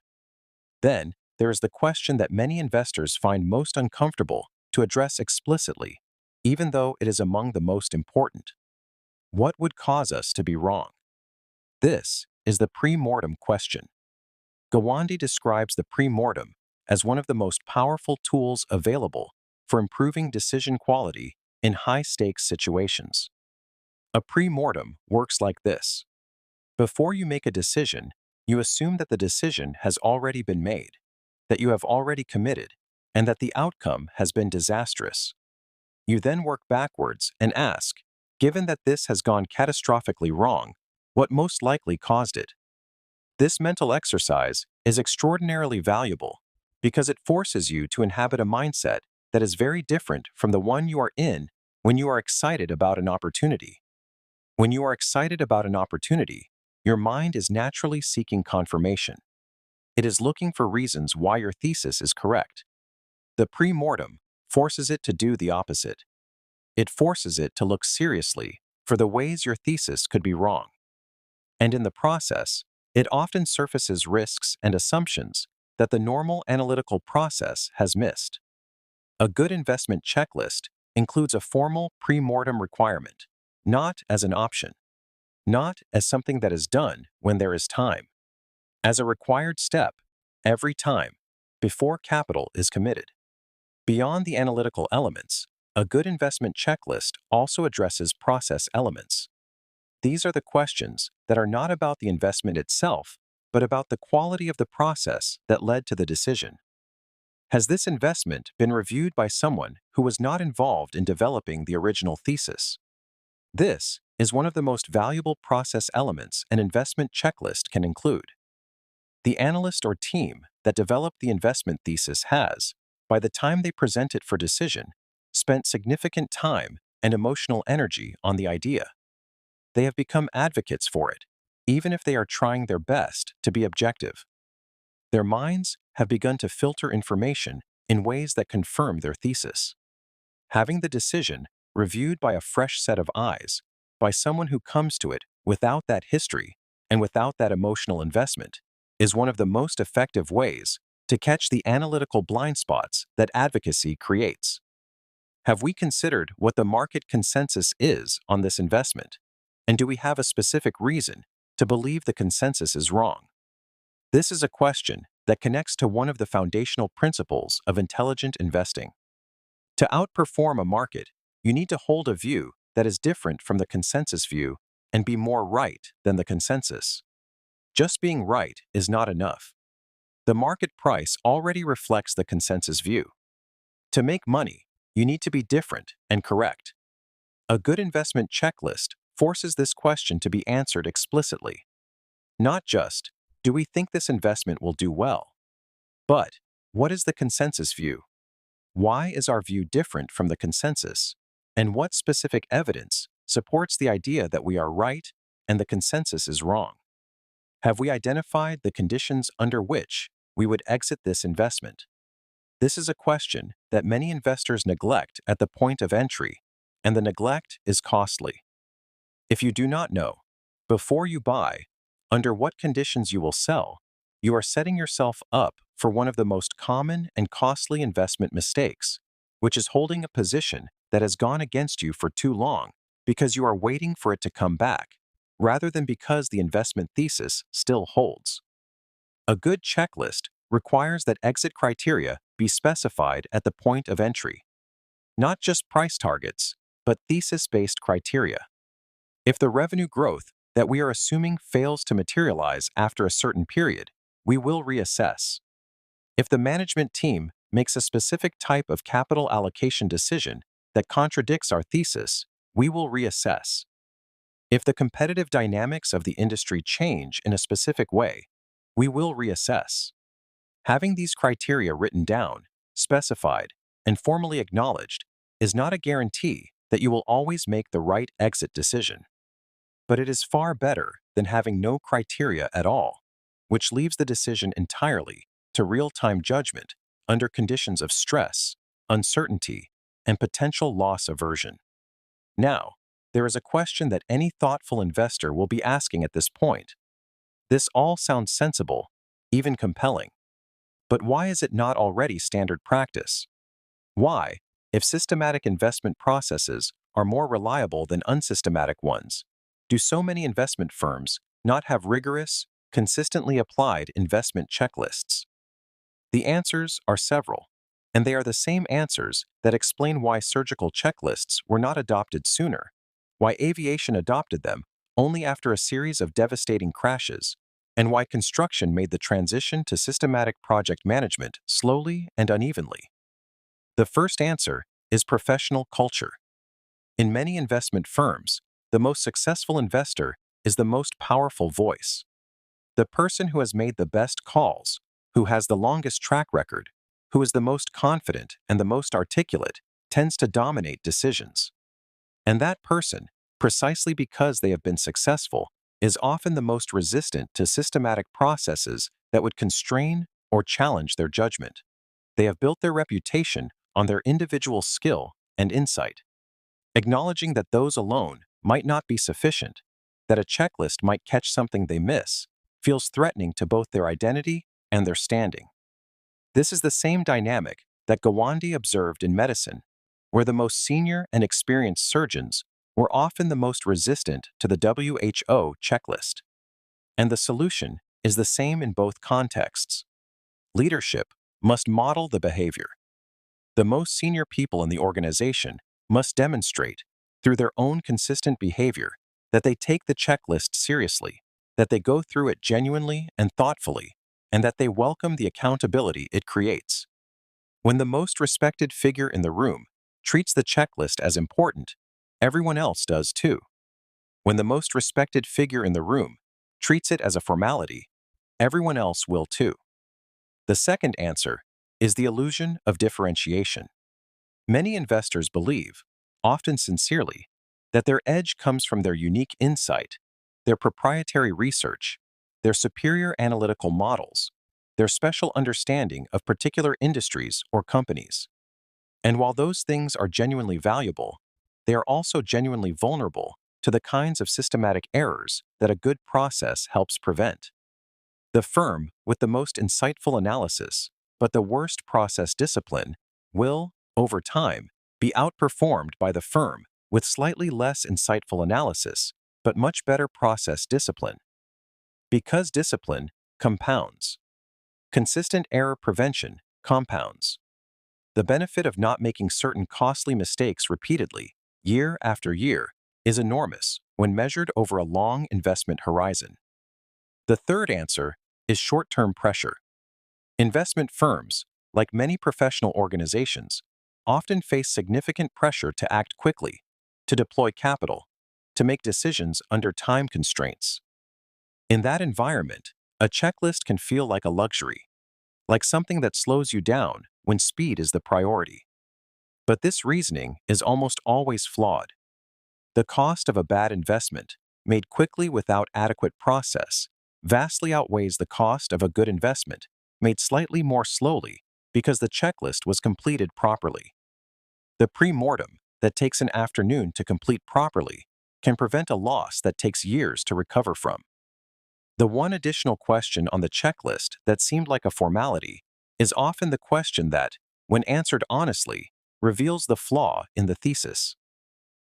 Then, there is the question that many investors find most uncomfortable to address explicitly, even though it is among the most important. What would cause us to be wrong? This is the pre-mortem question. Gawande describes the pre-mortem as one of the most powerful tools available for improving decision quality in high-stakes situations. A pre-mortem works like this. Before you make a decision, you assume that the decision has already been made, that you have already committed, and that the outcome has been disastrous. You then work backwards and ask, given that this has gone catastrophically wrong, what most likely caused it? This mental exercise is extraordinarily valuable because it forces you to inhabit a mindset that is very different from the one you are in when you are excited about an opportunity. When you are excited about an opportunity, your mind is naturally seeking confirmation. It is looking for reasons why your thesis is correct. The pre-mortem forces it to do the opposite. It forces it to look seriously for the ways your thesis could be wrong. And in the process, it often surfaces risks and assumptions that the normal analytical process has missed. A good investment checklist includes a formal pre-mortem requirement, not as an option, not as something that is done when there is time, as a required step every time before capital is committed. Beyond the analytical elements, a good investment checklist also addresses process elements. These are the questions that are not about the investment itself, but about the quality of the process that led to the decision. Has this investment been reviewed by someone who was not involved in developing the original thesis? This is one of the most valuable process elements an investment checklist can include. The analyst or team that developed the investment thesis has, by the time they present it for decision, spent significant time and emotional energy on the idea. They have become advocates for it, even if they are trying their best to be objective. Their minds have begun to filter information in ways that confirm their thesis. Having the decision reviewed by a fresh set of eyes, by someone who comes to it without that history and without that emotional investment, is one of the most effective ways to catch the analytical blind spots that advocacy creates. Have we considered what the market consensus is on this investment? And do we have a specific reason to believe the consensus is wrong? This is a question that connects to one of the foundational principles of intelligent investing. To outperform a market, you need to hold a view that is different from the consensus view and be more right than the consensus. Just being right is not enough. The market price already reflects the consensus view. To make money, you need to be different and correct. A good investment checklist forces this question to be answered explicitly. Not just, do we think this investment will do well? But, what is the consensus view? Why is our view different from the consensus? And what specific evidence supports the idea that we are right and the consensus is wrong? Have we identified the conditions under which we would exit this investment? This is a question that many investors neglect at the point of entry, and the neglect is costly. If you do not know, before you buy, under what conditions you will sell, you are setting yourself up for one of the most common and costly investment mistakes, which is holding a position that has gone against you for too long because you are waiting for it to come back, rather than because the investment thesis still holds. A good checklist requires that exit criteria be specified at the point of entry. Not just price targets, but thesis-based criteria. If the revenue growth that we are assuming fails to materialize after a certain period, we will reassess. If the management team makes a specific type of capital allocation decision that contradicts our thesis, we will reassess. If the competitive dynamics of the industry change in a specific way, we will reassess. Having these criteria written down, specified, and formally acknowledged is not a guarantee that you will always make the right exit decision. But it is far better than having no criteria at all, which leaves the decision entirely to real-time judgment under conditions of stress, uncertainty, and potential loss aversion. Now, there is a question that any thoughtful investor will be asking at this point. This all sounds sensible, even compelling. But why is it not already standard practice? Why, if systematic investment processes are more reliable than unsystematic ones, do so many investment firms not have rigorous, consistently applied investment checklists? The answers are several, and they are the same answers that explain why surgical checklists were not adopted sooner, why aviation adopted them only after a series of devastating crashes, and why construction made the transition to systematic project management slowly and unevenly. The first answer is professional culture. In many investment firms, the most successful investor is the most powerful voice. The person who has made the best calls, who has the longest track record, who is the most confident and the most articulate, tends to dominate decisions. And that person, precisely because they have been successful, is often the most resistant to systematic processes that would constrain or challenge their judgment. They have built their reputation on their individual skill and insight. Acknowledging that those alone might not be sufficient, that a checklist might catch something they miss, feels threatening to both their identity and their standing. This is the same dynamic that Gawande observed in medicine, where the most senior and experienced surgeons were often the most resistant to the WHO checklist. And the solution is the same in both contexts. Leadership must model the behavior. The most senior people in the organization must demonstrate, through their own consistent behavior, that they take the checklist seriously, that they go through it genuinely and thoughtfully, and that they welcome the accountability it creates. When the most respected figure in the room treats the checklist as important, everyone else does too. When the most respected figure in the room treats it as a formality, everyone else will too. The second answer is the illusion of differentiation. Many investors believe, often sincerely, that their edge comes from their unique insight, their proprietary research, their superior analytical models, their special understanding of particular industries or companies. And while those things are genuinely valuable, they are also genuinely vulnerable to the kinds of systematic errors that a good process helps prevent. The firm with the most insightful analysis But the worst process discipline will, over time, be outperformed by the firm with slightly less insightful analysis, but much better process discipline. Because discipline compounds. Consistent error prevention compounds. The benefit of not making certain costly mistakes repeatedly, year after year, is enormous when measured over a long investment horizon. The third answer is short-term pressure. Investment firms, like many professional organizations, often face significant pressure to act quickly, to deploy capital, to make decisions under time constraints. In that environment, a checklist can feel like a luxury, like something that slows you down when speed is the priority. But this reasoning is almost always flawed. The cost of a bad investment, made quickly without adequate process, vastly outweighs the cost of a good investment, made slightly more slowly because the checklist was completed properly. The pre-mortem that takes an afternoon to complete properly can prevent a loss that takes years to recover from. The one additional question on the checklist that seemed like a formality is often the question that, when answered honestly, reveals the flaw in the thesis.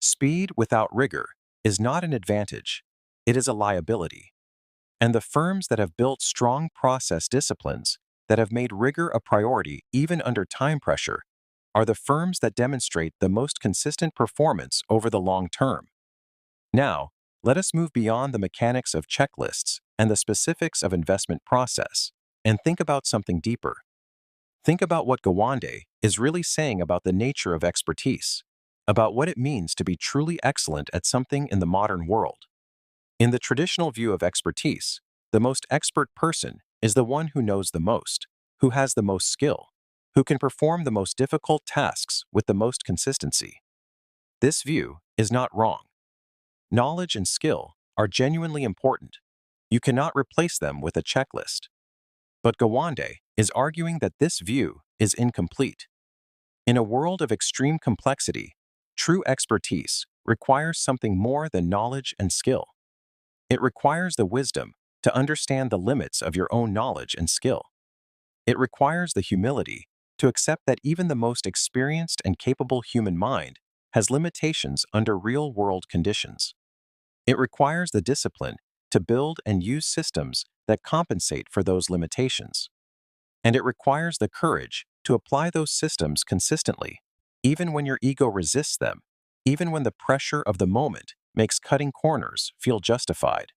Speed without rigor is not an advantage, it is a liability. And the firms that have built strong process disciplines, that have made rigor a priority even under time pressure, are the firms that demonstrate the most consistent performance over the long term. Now, let us move beyond the mechanics of checklists and the specifics of investment process, and think about something deeper. Think about what Gawande is really saying about the nature of expertise, about what it means to be truly excellent at something in the modern world. In the traditional view of expertise, the most expert person is the one who knows the most, who has the most skill, who can perform the most difficult tasks with the most consistency. This view is not wrong. Knowledge and skill are genuinely important. You cannot replace them with a checklist. But Gawande is arguing that this view is incomplete. In a world of extreme complexity, true expertise requires something more than knowledge and skill. It requires the wisdom to understand the limits of your own knowledge and skill. It requires the humility to accept that even the most experienced and capable human mind has limitations under real-world conditions. It requires the discipline to build and use systems that compensate for those limitations. And it requires the courage to apply those systems consistently, even when your ego resists them, even when the pressure of the moment makes cutting corners feel justified.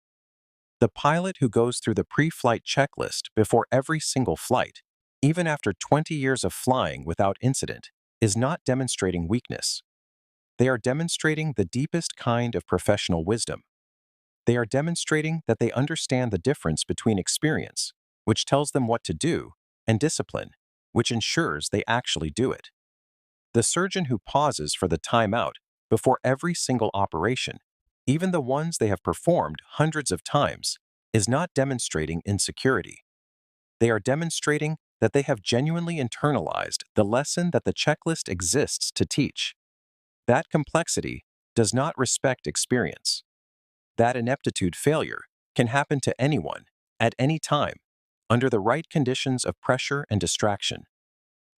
The pilot who goes through the pre-flight checklist before every single flight, even after 20 years of flying without incident, is not demonstrating weakness. They are demonstrating the deepest kind of professional wisdom. They are demonstrating that they understand the difference between experience, which tells them what to do, and discipline, which ensures they actually do it. The surgeon who pauses for the timeout before every single operation, even the ones they have performed hundreds of times, is not demonstrating insecurity. They are demonstrating that they have genuinely internalized the lesson that the checklist exists to teach. That complexity does not respect experience. That ineptitude failure can happen to anyone, at any time, under the right conditions of pressure and distraction.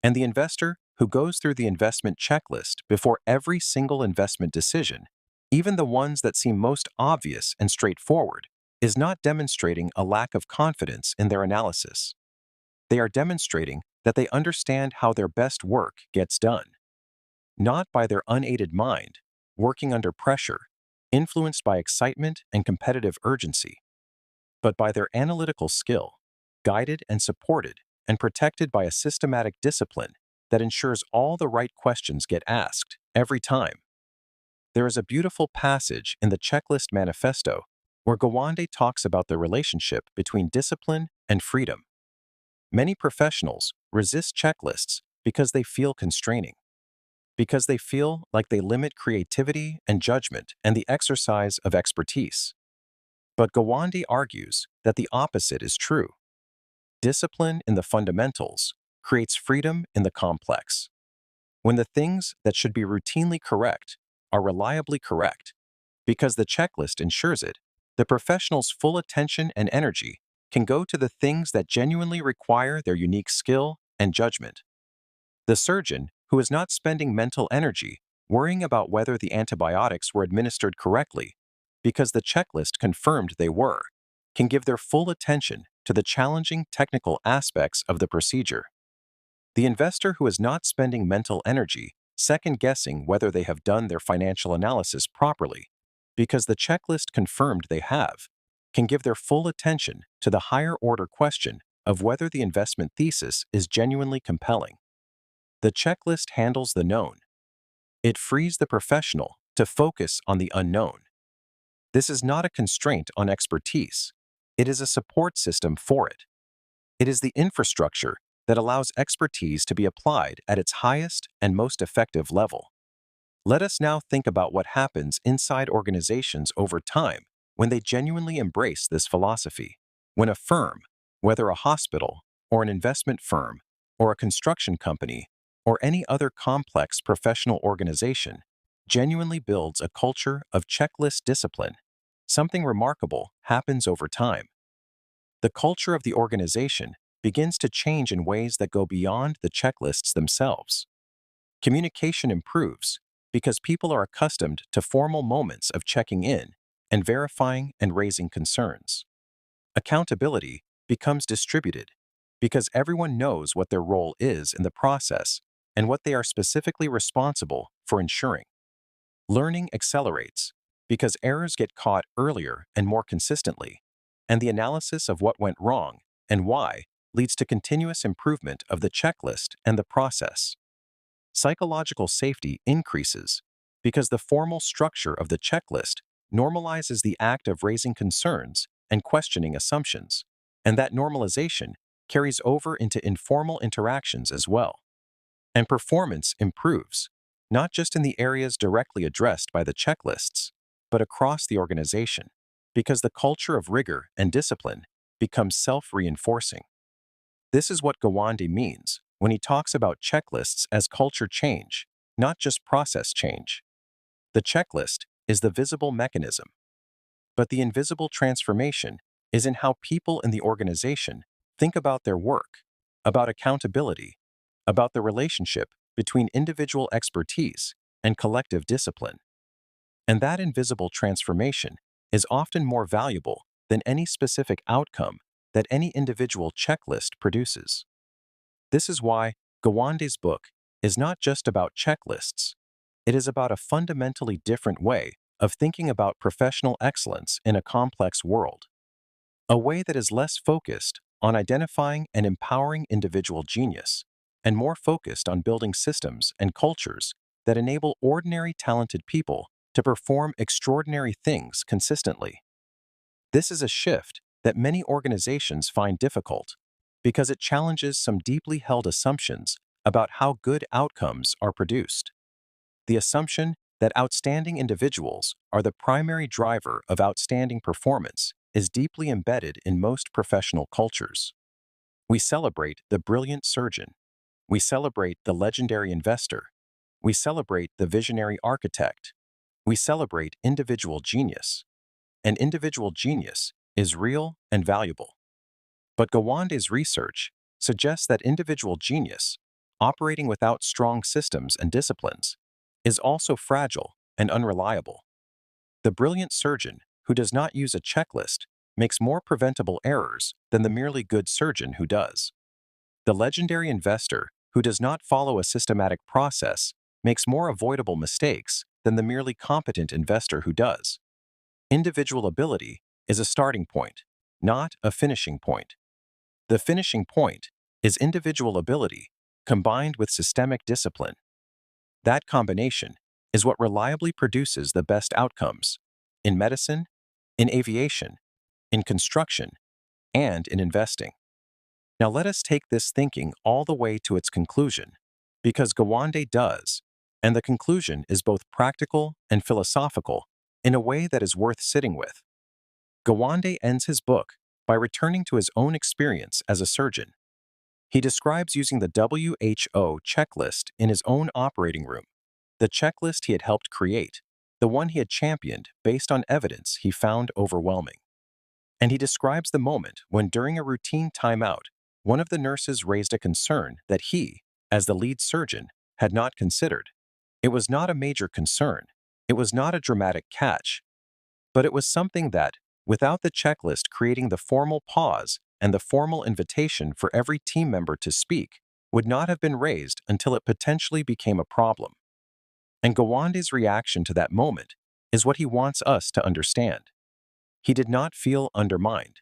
And the investor who goes through the investment checklist before every single investment decision, even the ones that seem most obvious and straightforward, is not demonstrating a lack of confidence in their analysis. They are demonstrating that they understand how their best work gets done. Not by their unaided mind, working under pressure, influenced by excitement and competitive urgency, but by their analytical skill, guided and supported and protected by a systematic discipline that ensures all the right questions get asked every time. There is a beautiful passage in the Checklist Manifesto where Gawande talks about the relationship between discipline and freedom. Many professionals resist checklists because they feel constraining, because they feel like they limit creativity and judgment and the exercise of expertise. But Gawande argues that the opposite is true. Discipline in the fundamentals creates freedom in the complex. When the things that should be routinely correct are reliably correct, because the checklist ensures it, the professional's full attention and energy can go to the things that genuinely require their unique skill, and judgment. The surgeon, who is not spending mental energy worrying about whether the antibiotics were administered correctly, because the checklist confirmed they were, can give their full attention to the challenging technical aspects of the procedure. The investor who is not spending mental energy second-guessing whether they have done their financial analysis properly, because the checklist confirmed they have, can give their full attention to the higher-order question of whether the investment thesis is genuinely compelling. The checklist handles the known. It frees the professional to focus on the unknown. This is not a constraint on expertise. It is a support system for it. It is the infrastructure that allows expertise to be applied at its highest and most effective level. Let us now think about what happens inside organizations over time when they genuinely embrace this philosophy. When a firm, whether a hospital or an investment firm or a construction company or any other complex professional organization, genuinely builds a culture of checklist discipline, something remarkable happens over time. The culture of the organization begins to change in ways that go beyond the checklists themselves. Communication improves because people are accustomed to formal moments of checking in and verifying and raising concerns. Accountability becomes distributed because everyone knows what their role is in the process and what they are specifically responsible for ensuring. Learning accelerates because errors get caught earlier and more consistently, and the analysis of what went wrong and why leads to continuous improvement of the checklist and the process. Psychological safety increases because the formal structure of the checklist normalizes the act of raising concerns and questioning assumptions, and that normalization carries over into informal interactions as well. And performance improves, not just in the areas directly addressed by the checklists, but across the organization, because the culture of rigor and discipline becomes self-reinforcing. This is what Gawande means when he talks about checklists as culture change, not just process change. The checklist is the visible mechanism, but the invisible transformation is in how people in the organization think about their work, about accountability, about the relationship between individual expertise and collective discipline. And that invisible transformation is often more valuable than any specific outcome that any individual checklist produces. This is why Gawande's book is not just about checklists. It is about a fundamentally different way of thinking about professional excellence in a complex world. A way that is less focused on identifying and empowering individual genius and more focused on building systems and cultures that enable ordinary talented people to perform extraordinary things consistently. This is a shift that many organizations find difficult because it challenges some deeply held assumptions about how good outcomes are produced. The assumption that outstanding individuals are the primary driver of outstanding performance is deeply embedded in most professional cultures. We celebrate the brilliant surgeon. We celebrate the legendary investor. We celebrate the visionary architect. We celebrate individual genius. And individual genius is real and valuable. But Gawande's research suggests that individual genius, operating without strong systems and disciplines, is also fragile and unreliable. The brilliant surgeon who does not use a checklist makes more preventable errors than the merely good surgeon who does. The legendary investor who does not follow a systematic process makes more avoidable mistakes than the merely competent investor who does. Individual ability is a starting point, not a finishing point. The finishing point is individual ability combined with systemic discipline. That combination is what reliably produces the best outcomes in medicine, in aviation, in construction, and in investing. Now let us take this thinking all the way to its conclusion, because Gawande does, and the conclusion is both practical and philosophical in a way that is worth sitting with. Gawande ends his book by returning to his own experience as a surgeon. He describes using the WHO checklist in his own operating room, the checklist he had helped create, the one he had championed based on evidence he found overwhelming. And he describes the moment when, during a routine timeout, one of the nurses raised a concern that he, as the lead surgeon, had not considered. It was not a major concern. It was not a dramatic catch. But it was something that, without the checklist creating the formal pause and the formal invitation for every team member to speak, would not have been raised until it potentially became a problem. And Gawande's reaction to that moment is what he wants us to understand. He did not feel undermined.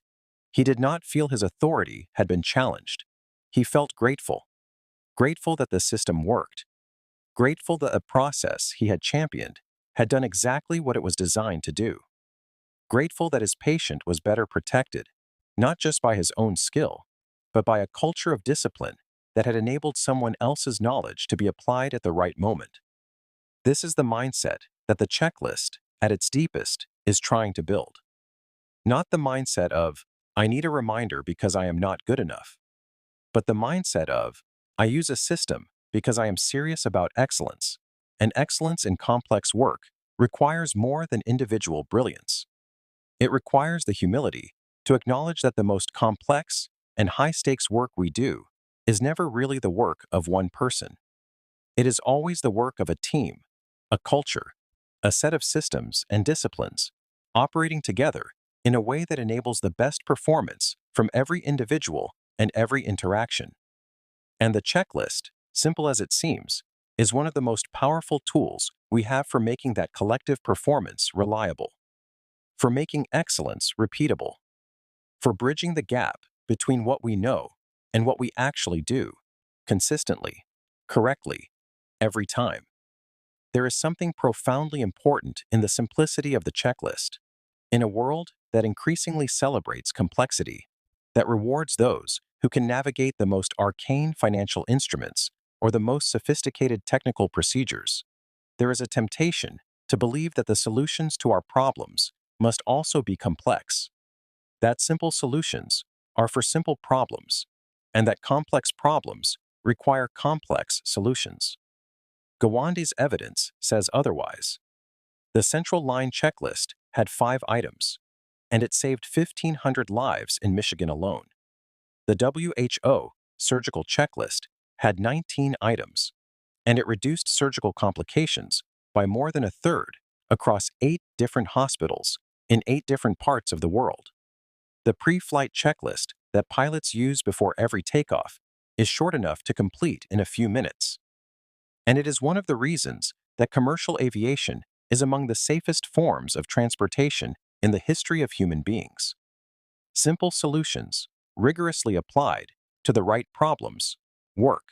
He did not feel his authority had been challenged. He felt grateful. Grateful that the system worked. Grateful that the process he had championed had done exactly what it was designed to do. Grateful that his patient was better protected, not just by his own skill, but by a culture of discipline that had enabled someone else's knowledge to be applied at the right moment. This is the mindset that the checklist, at its deepest, is trying to build. Not the mindset of, I need a reminder because I am not good enough, but the mindset of, I use a system because I am serious about excellence, and excellence in complex work requires more than individual brilliance. It requires the humility to acknowledge that the most complex and high-stakes work we do is never really the work of one person. It is always the work of a team, a culture, a set of systems and disciplines operating together in a way that enables the best performance from every individual and every interaction. And the checklist, simple as it seems, is one of the most powerful tools we have for making that collective performance reliable, for making excellence repeatable, for bridging the gap between what we know and what we actually do, consistently, correctly, every time. There is something profoundly important in the simplicity of the checklist. In a world that increasingly celebrates complexity, that rewards those who can navigate the most arcane financial instruments or the most sophisticated technical procedures, there is a temptation to believe that the solutions to our problems must also be complex, that simple solutions are for simple problems, and that complex problems require complex solutions. Gawande's evidence says otherwise. The Central Line checklist had 5 items, and it saved 1,500 lives in Michigan alone. The WHO surgical checklist had 19 items, and it reduced surgical complications by more than a third across 8 different hospitals in 8 different parts of the world. The pre-flight checklist that pilots use before every takeoff is short enough to complete in a few minutes. And it is one of the reasons that commercial aviation is among the safest forms of transportation in the history of human beings. Simple solutions, rigorously applied to the right problems, work.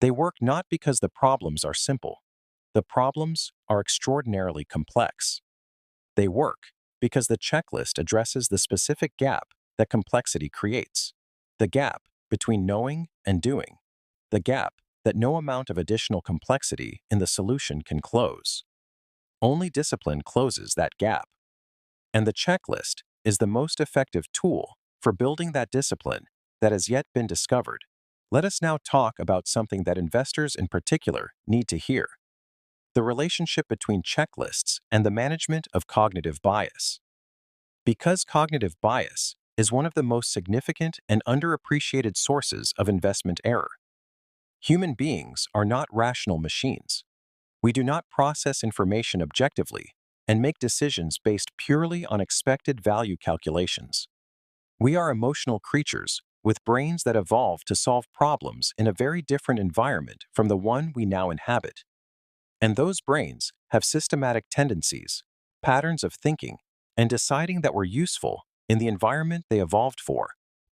They work not because the problems are simple. The problems are extraordinarily complex. They work because the checklist addresses the specific gap that complexity creates, the gap between knowing and doing, the gap that no amount of additional complexity in the solution can close. Only discipline closes that gap. And the checklist is the most effective tool for building that discipline that has yet been discovered. Let us now talk about something that investors in particular need to hear: the relationship between checklists and the management of cognitive bias. Because cognitive bias is one of the most significant and underappreciated sources of investment error. Human beings are not rational machines. We do not process information objectively and make decisions based purely on expected value calculations. We are emotional creatures with brains that evolved to solve problems in a very different environment from the one we now inhabit. And those brains have systematic tendencies, patterns of thinking, and deciding that were useful in the environment they evolved for,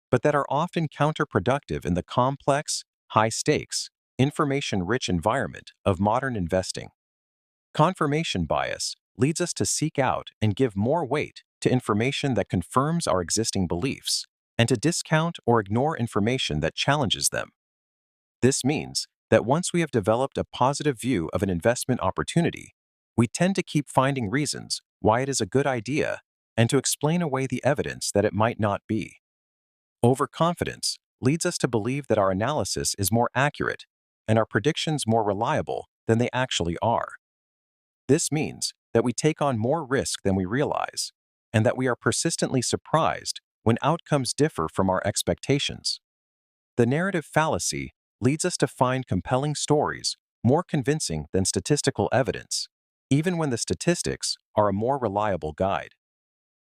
but that are often counterproductive in the complex, high-stakes, information-rich environment of modern investing. Confirmation bias leads us to seek out and give more weight to information that confirms our existing beliefs, and to discount or ignore information that challenges them. This means that once we have developed a positive view of an investment opportunity, we tend to keep finding reasons why it is a good idea and to explain away the evidence that it might not be. Overconfidence leads us to believe that our analysis is more accurate and our predictions more reliable than they actually are. This means that we take on more risk than we realize, and that we are persistently surprised when outcomes differ from our expectations. The narrative fallacy leads us to find compelling stories more convincing than statistical evidence, even when the statistics are a more reliable guide.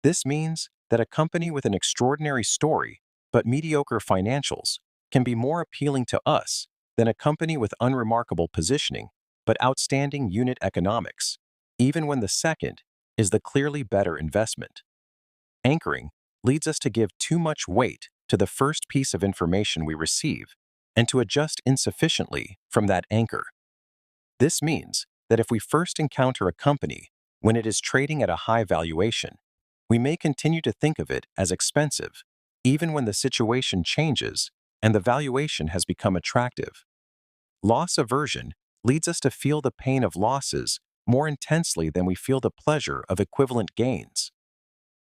This means that a company with an extraordinary story but mediocre financials can be more appealing to us than a company with unremarkable positioning but outstanding unit economics, even when the second is the clearly better investment. Anchoring leads us to give too much weight to the first piece of information we receive and to adjust insufficiently from that anchor. This means that if we first encounter a company when it is trading at a high valuation, we may continue to think of it as expensive, even when the situation changes and the valuation has become attractive. Loss aversion leads us to feel the pain of losses more intensely than we feel the pleasure of equivalent gains.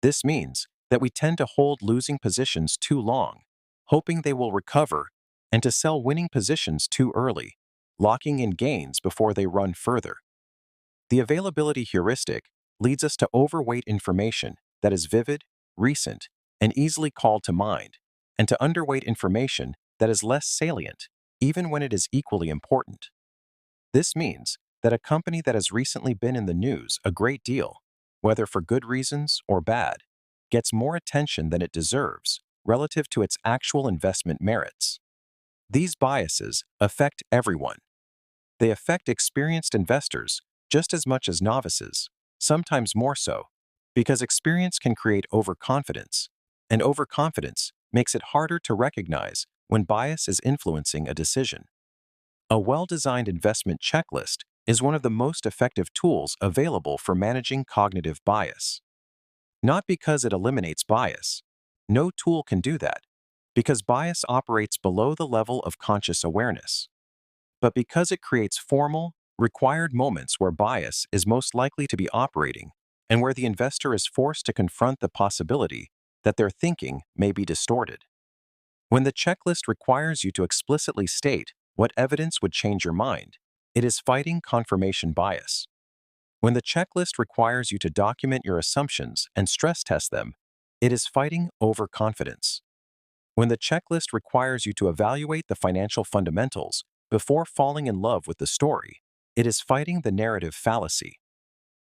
This means that we tend to hold losing positions too long, hoping they will recover, and to sell winning positions too early, locking in gains before they run further. The availability heuristic leads us to overweight information that is vivid, recent, and easily called to mind, and to underweight information that is less salient, even when it is equally important. This means that a company that has recently been in the news a great deal, whether for good reasons or bad, gets more attention than it deserves relative to its actual investment merits. These biases affect everyone. They affect experienced investors just as much as novices, sometimes more so, because experience can create overconfidence, and overconfidence makes it harder to recognize when bias is influencing a decision. A well-designed investment checklist is one of the most effective tools available for managing cognitive bias. Not because it eliminates bias. No tool can do that, because bias operates below the level of conscious awareness, but because it creates formal, required moments where bias is most likely to be operating and where the investor is forced to confront the possibility that their thinking may be distorted. When the checklist requires you to explicitly state what evidence would change your mind, it is fighting confirmation bias. When the checklist requires you to document your assumptions and stress test them, it is fighting overconfidence. When the checklist requires you to evaluate the financial fundamentals before falling in love with the story, it is fighting the narrative fallacy.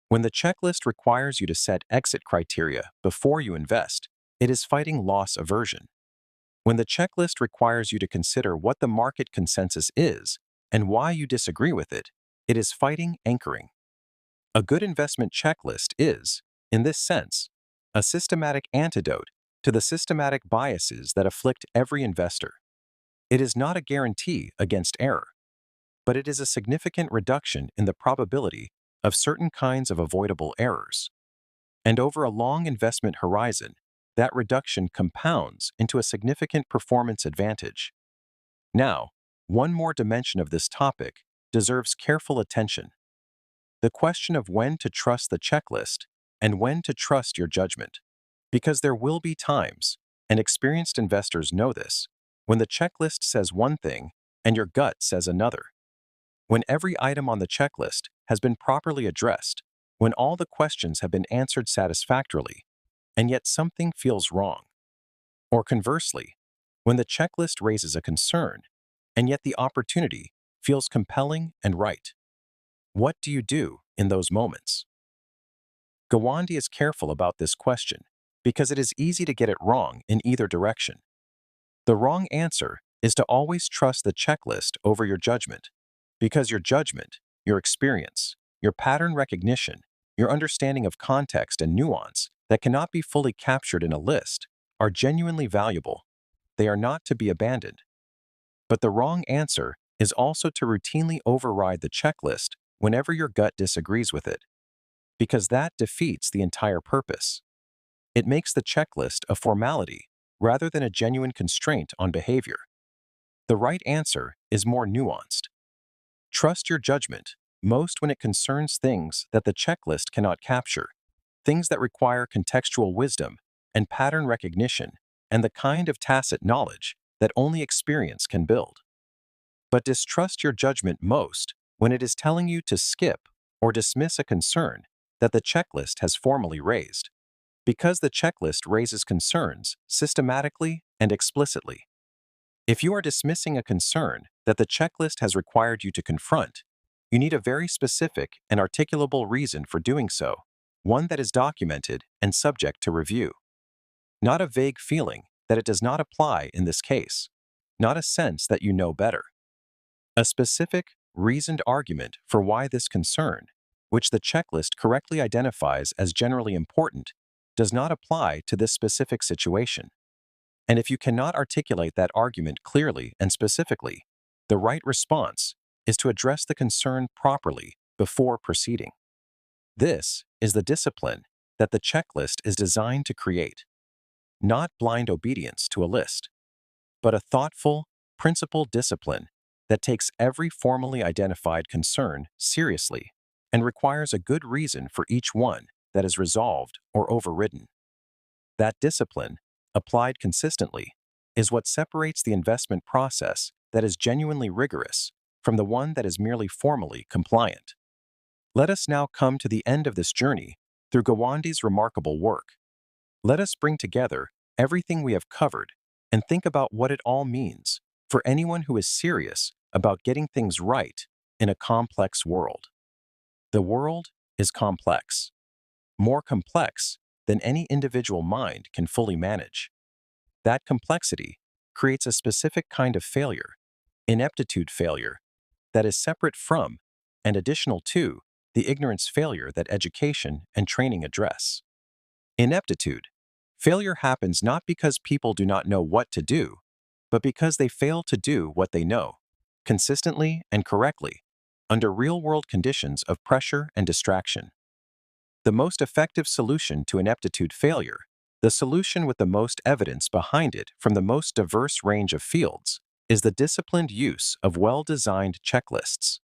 When the checklist requires you to set exit criteria before you invest, it is fighting loss aversion. When the checklist requires you to consider what the market consensus is and why you disagree with it, it is fighting anchoring. A good investment checklist is, in this sense, a systematic antidote to the systematic biases that afflict every investor. It is not a guarantee against error, but it is a significant reduction in the probability of certain kinds of avoidable errors. And over a long investment horizon, that reduction compounds into a significant performance advantage. Now, one more dimension of this topic deserves careful attention: the question of when to trust the checklist and when to trust your judgment. Because there will be times, and experienced investors know this, when the checklist says one thing and your gut says another. When every item on the checklist has been properly addressed, when all the questions have been answered satisfactorily, and yet something feels wrong. Or conversely, when the checklist raises a concern, and yet the opportunity feels compelling and right. What do you do in those moments? Gawande is careful about this question because it is easy to get it wrong in either direction. The wrong answer is to always trust the checklist over your judgment, because your judgment, your experience, your pattern recognition, your understanding of context and nuance that cannot be fully captured in a list are genuinely valuable. They are not to be abandoned. But the wrong answer is also to routinely override the checklist whenever your gut disagrees with it, because that defeats the entire purpose. It makes the checklist a formality rather than a genuine constraint on behavior. The right answer is more nuanced. Trust your judgment, most when it concerns things that the checklist cannot capture, things that require contextual wisdom and pattern recognition and the kind of tacit knowledge that only experience can build. But distrust your judgment most when it is telling you to skip or dismiss a concern that the checklist has formally raised, because the checklist raises concerns systematically and explicitly. If you are dismissing a concern that the checklist has required you to confront, you need a very specific and articulable reason for doing so, one that is documented and subject to review. Not a vague feeling that it does not apply in this case, not a sense that you know better. A specific, reasoned argument for why this concern, which the checklist correctly identifies as generally important, does not apply to this specific situation. And if you cannot articulate that argument clearly and specifically, the right response is to address the concern properly before proceeding. This is the discipline that the checklist is designed to create. Not blind obedience to a list, but a thoughtful, principled discipline that takes every formally identified concern seriously and requires a good reason for each one that is resolved or overridden. That discipline, applied consistently, is what separates the investment process that is genuinely rigorous from the one that is merely formally compliant. Let us now come to the end of this journey through Gawande's remarkable work. Let us bring together everything we have covered and think about what it all means for anyone who is serious about getting things right in a complex world. The world is complex, more complex than any individual mind can fully manage. That complexity creates a specific kind of failure, ineptitude failure, that is separate from and additional to the ignorance failure that education and training address. Ineptitude failure happens not because people do not know what to do, but because they fail to do what they know, consistently and correctly, under real-world conditions of pressure and distraction. The most effective solution to ineptitude failure, the solution with the most evidence behind it from the most diverse range of fields, is the disciplined use of well-designed checklists.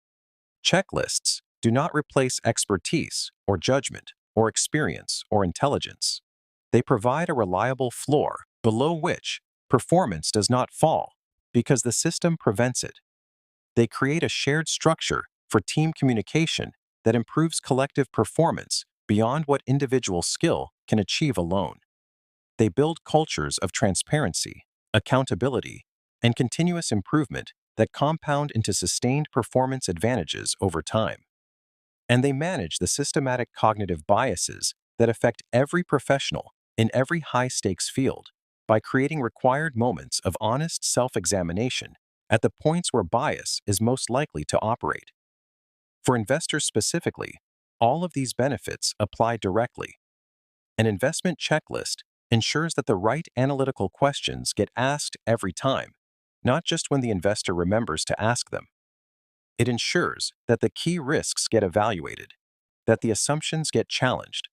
Checklists do not replace expertise or judgment or experience or intelligence. They provide a reliable floor below which performance does not fall because the system prevents it. They create a shared structure for team communication that improves collective performance beyond what individual skill can achieve alone. They build cultures of transparency, accountability, and continuous improvement that compound into sustained performance advantages over time. And they manage the systematic cognitive biases that affect every professional in every high-stakes field by creating required moments of honest self-examination at the points where bias is most likely to operate. For investors specifically, all of these benefits apply directly. An investment checklist ensures that the right analytical questions get asked every time, not just when the investor remembers to ask them. It ensures that the key risks get evaluated, that the assumptions get challenged,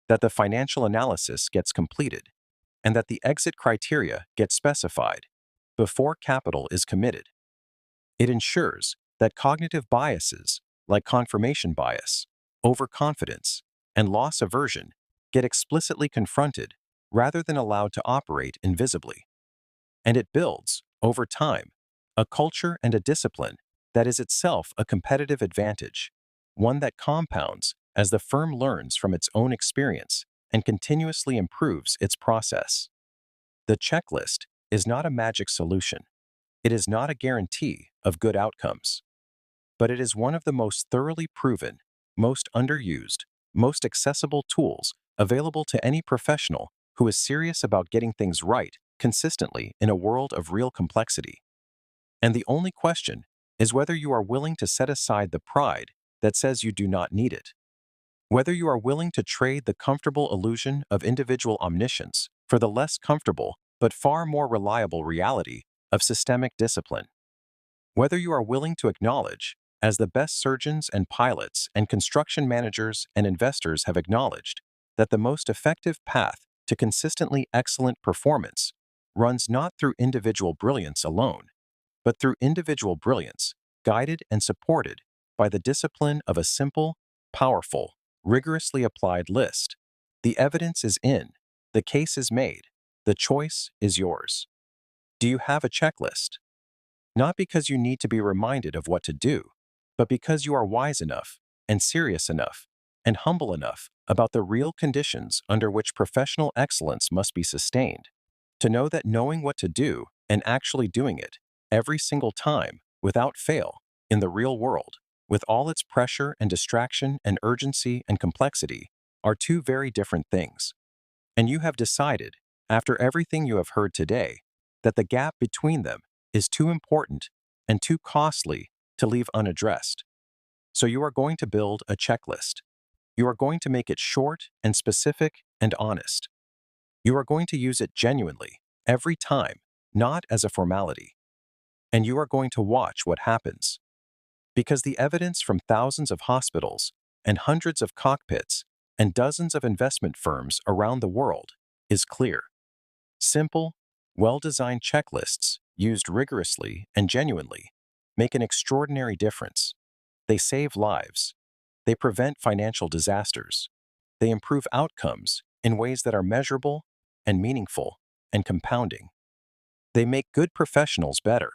that the financial analysis gets completed, and that the exit criteria get specified before capital is committed. It ensures that cognitive biases like confirmation bias, overconfidence, and loss aversion get explicitly confronted rather than allowed to operate invisibly. And it builds, over time, a culture and a discipline that is itself a competitive advantage, one that compounds as the firm learns from its own experience and continuously improves its process. The checklist is not a magic solution. It is not a guarantee of good outcomes. But it is one of the most thoroughly proven, most underused, most accessible tools available to any professional who is serious about getting things right consistently in a world of real complexity. And the only question is whether you are willing to set aside the pride that says you do not need it. Whether you are willing to trade the comfortable illusion of individual omniscience for the less comfortable but far more reliable reality of systemic discipline. Whether you are willing to acknowledge, as the best surgeons and pilots and construction managers and investors have acknowledged, that the most effective path to consistently excellent performance runs not through individual brilliance alone, but through individual brilliance guided and supported by the discipline of a simple, powerful, rigorously applied list. The evidence is in, the case is made, the choice is yours. Do you have a checklist? Not because you need to be reminded of what to do, but because you are wise enough and serious enough and humble enough about the real conditions under which professional excellence must be sustained, to know that knowing what to do and actually doing it every single time without fail in the real world, with all its pressure and distraction and urgency and complexity, are two very different things. And you have decided, after everything you have heard today, that the gap between them is too important and too costly to leave unaddressed. So you are going to build a checklist. You are going to make it short and specific and honest. You are going to use it genuinely, every time, not as a formality. And you are going to watch what happens. Because the evidence from thousands of hospitals and hundreds of cockpits and dozens of investment firms around the world is clear. Simple, well-designed checklists, used rigorously and genuinely, make an extraordinary difference. They save lives. They prevent financial disasters. They improve outcomes in ways that are measurable and meaningful and compounding. They make good professionals better,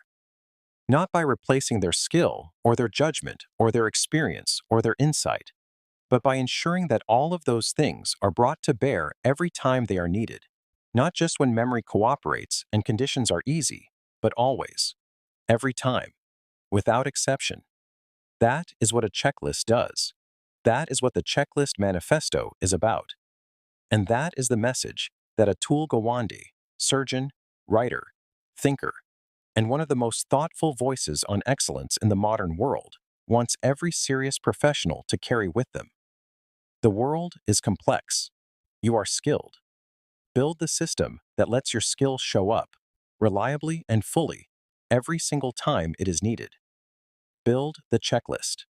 not by replacing their skill or their judgment or their experience or their insight, but by ensuring that all of those things are brought to bear every time they are needed, not just when memory cooperates and conditions are easy, but always, every time, without exception. That is what a checklist does. That is what the Checklist Manifesto is about. And that is the message that Atul Gawande, surgeon, writer, thinker, and one of the most thoughtful voices on excellence in the modern world, wants every serious professional to carry with them. The world is complex. You are skilled. Build the system that lets your skill show up, reliably and fully, every single time it is needed. Build the checklist.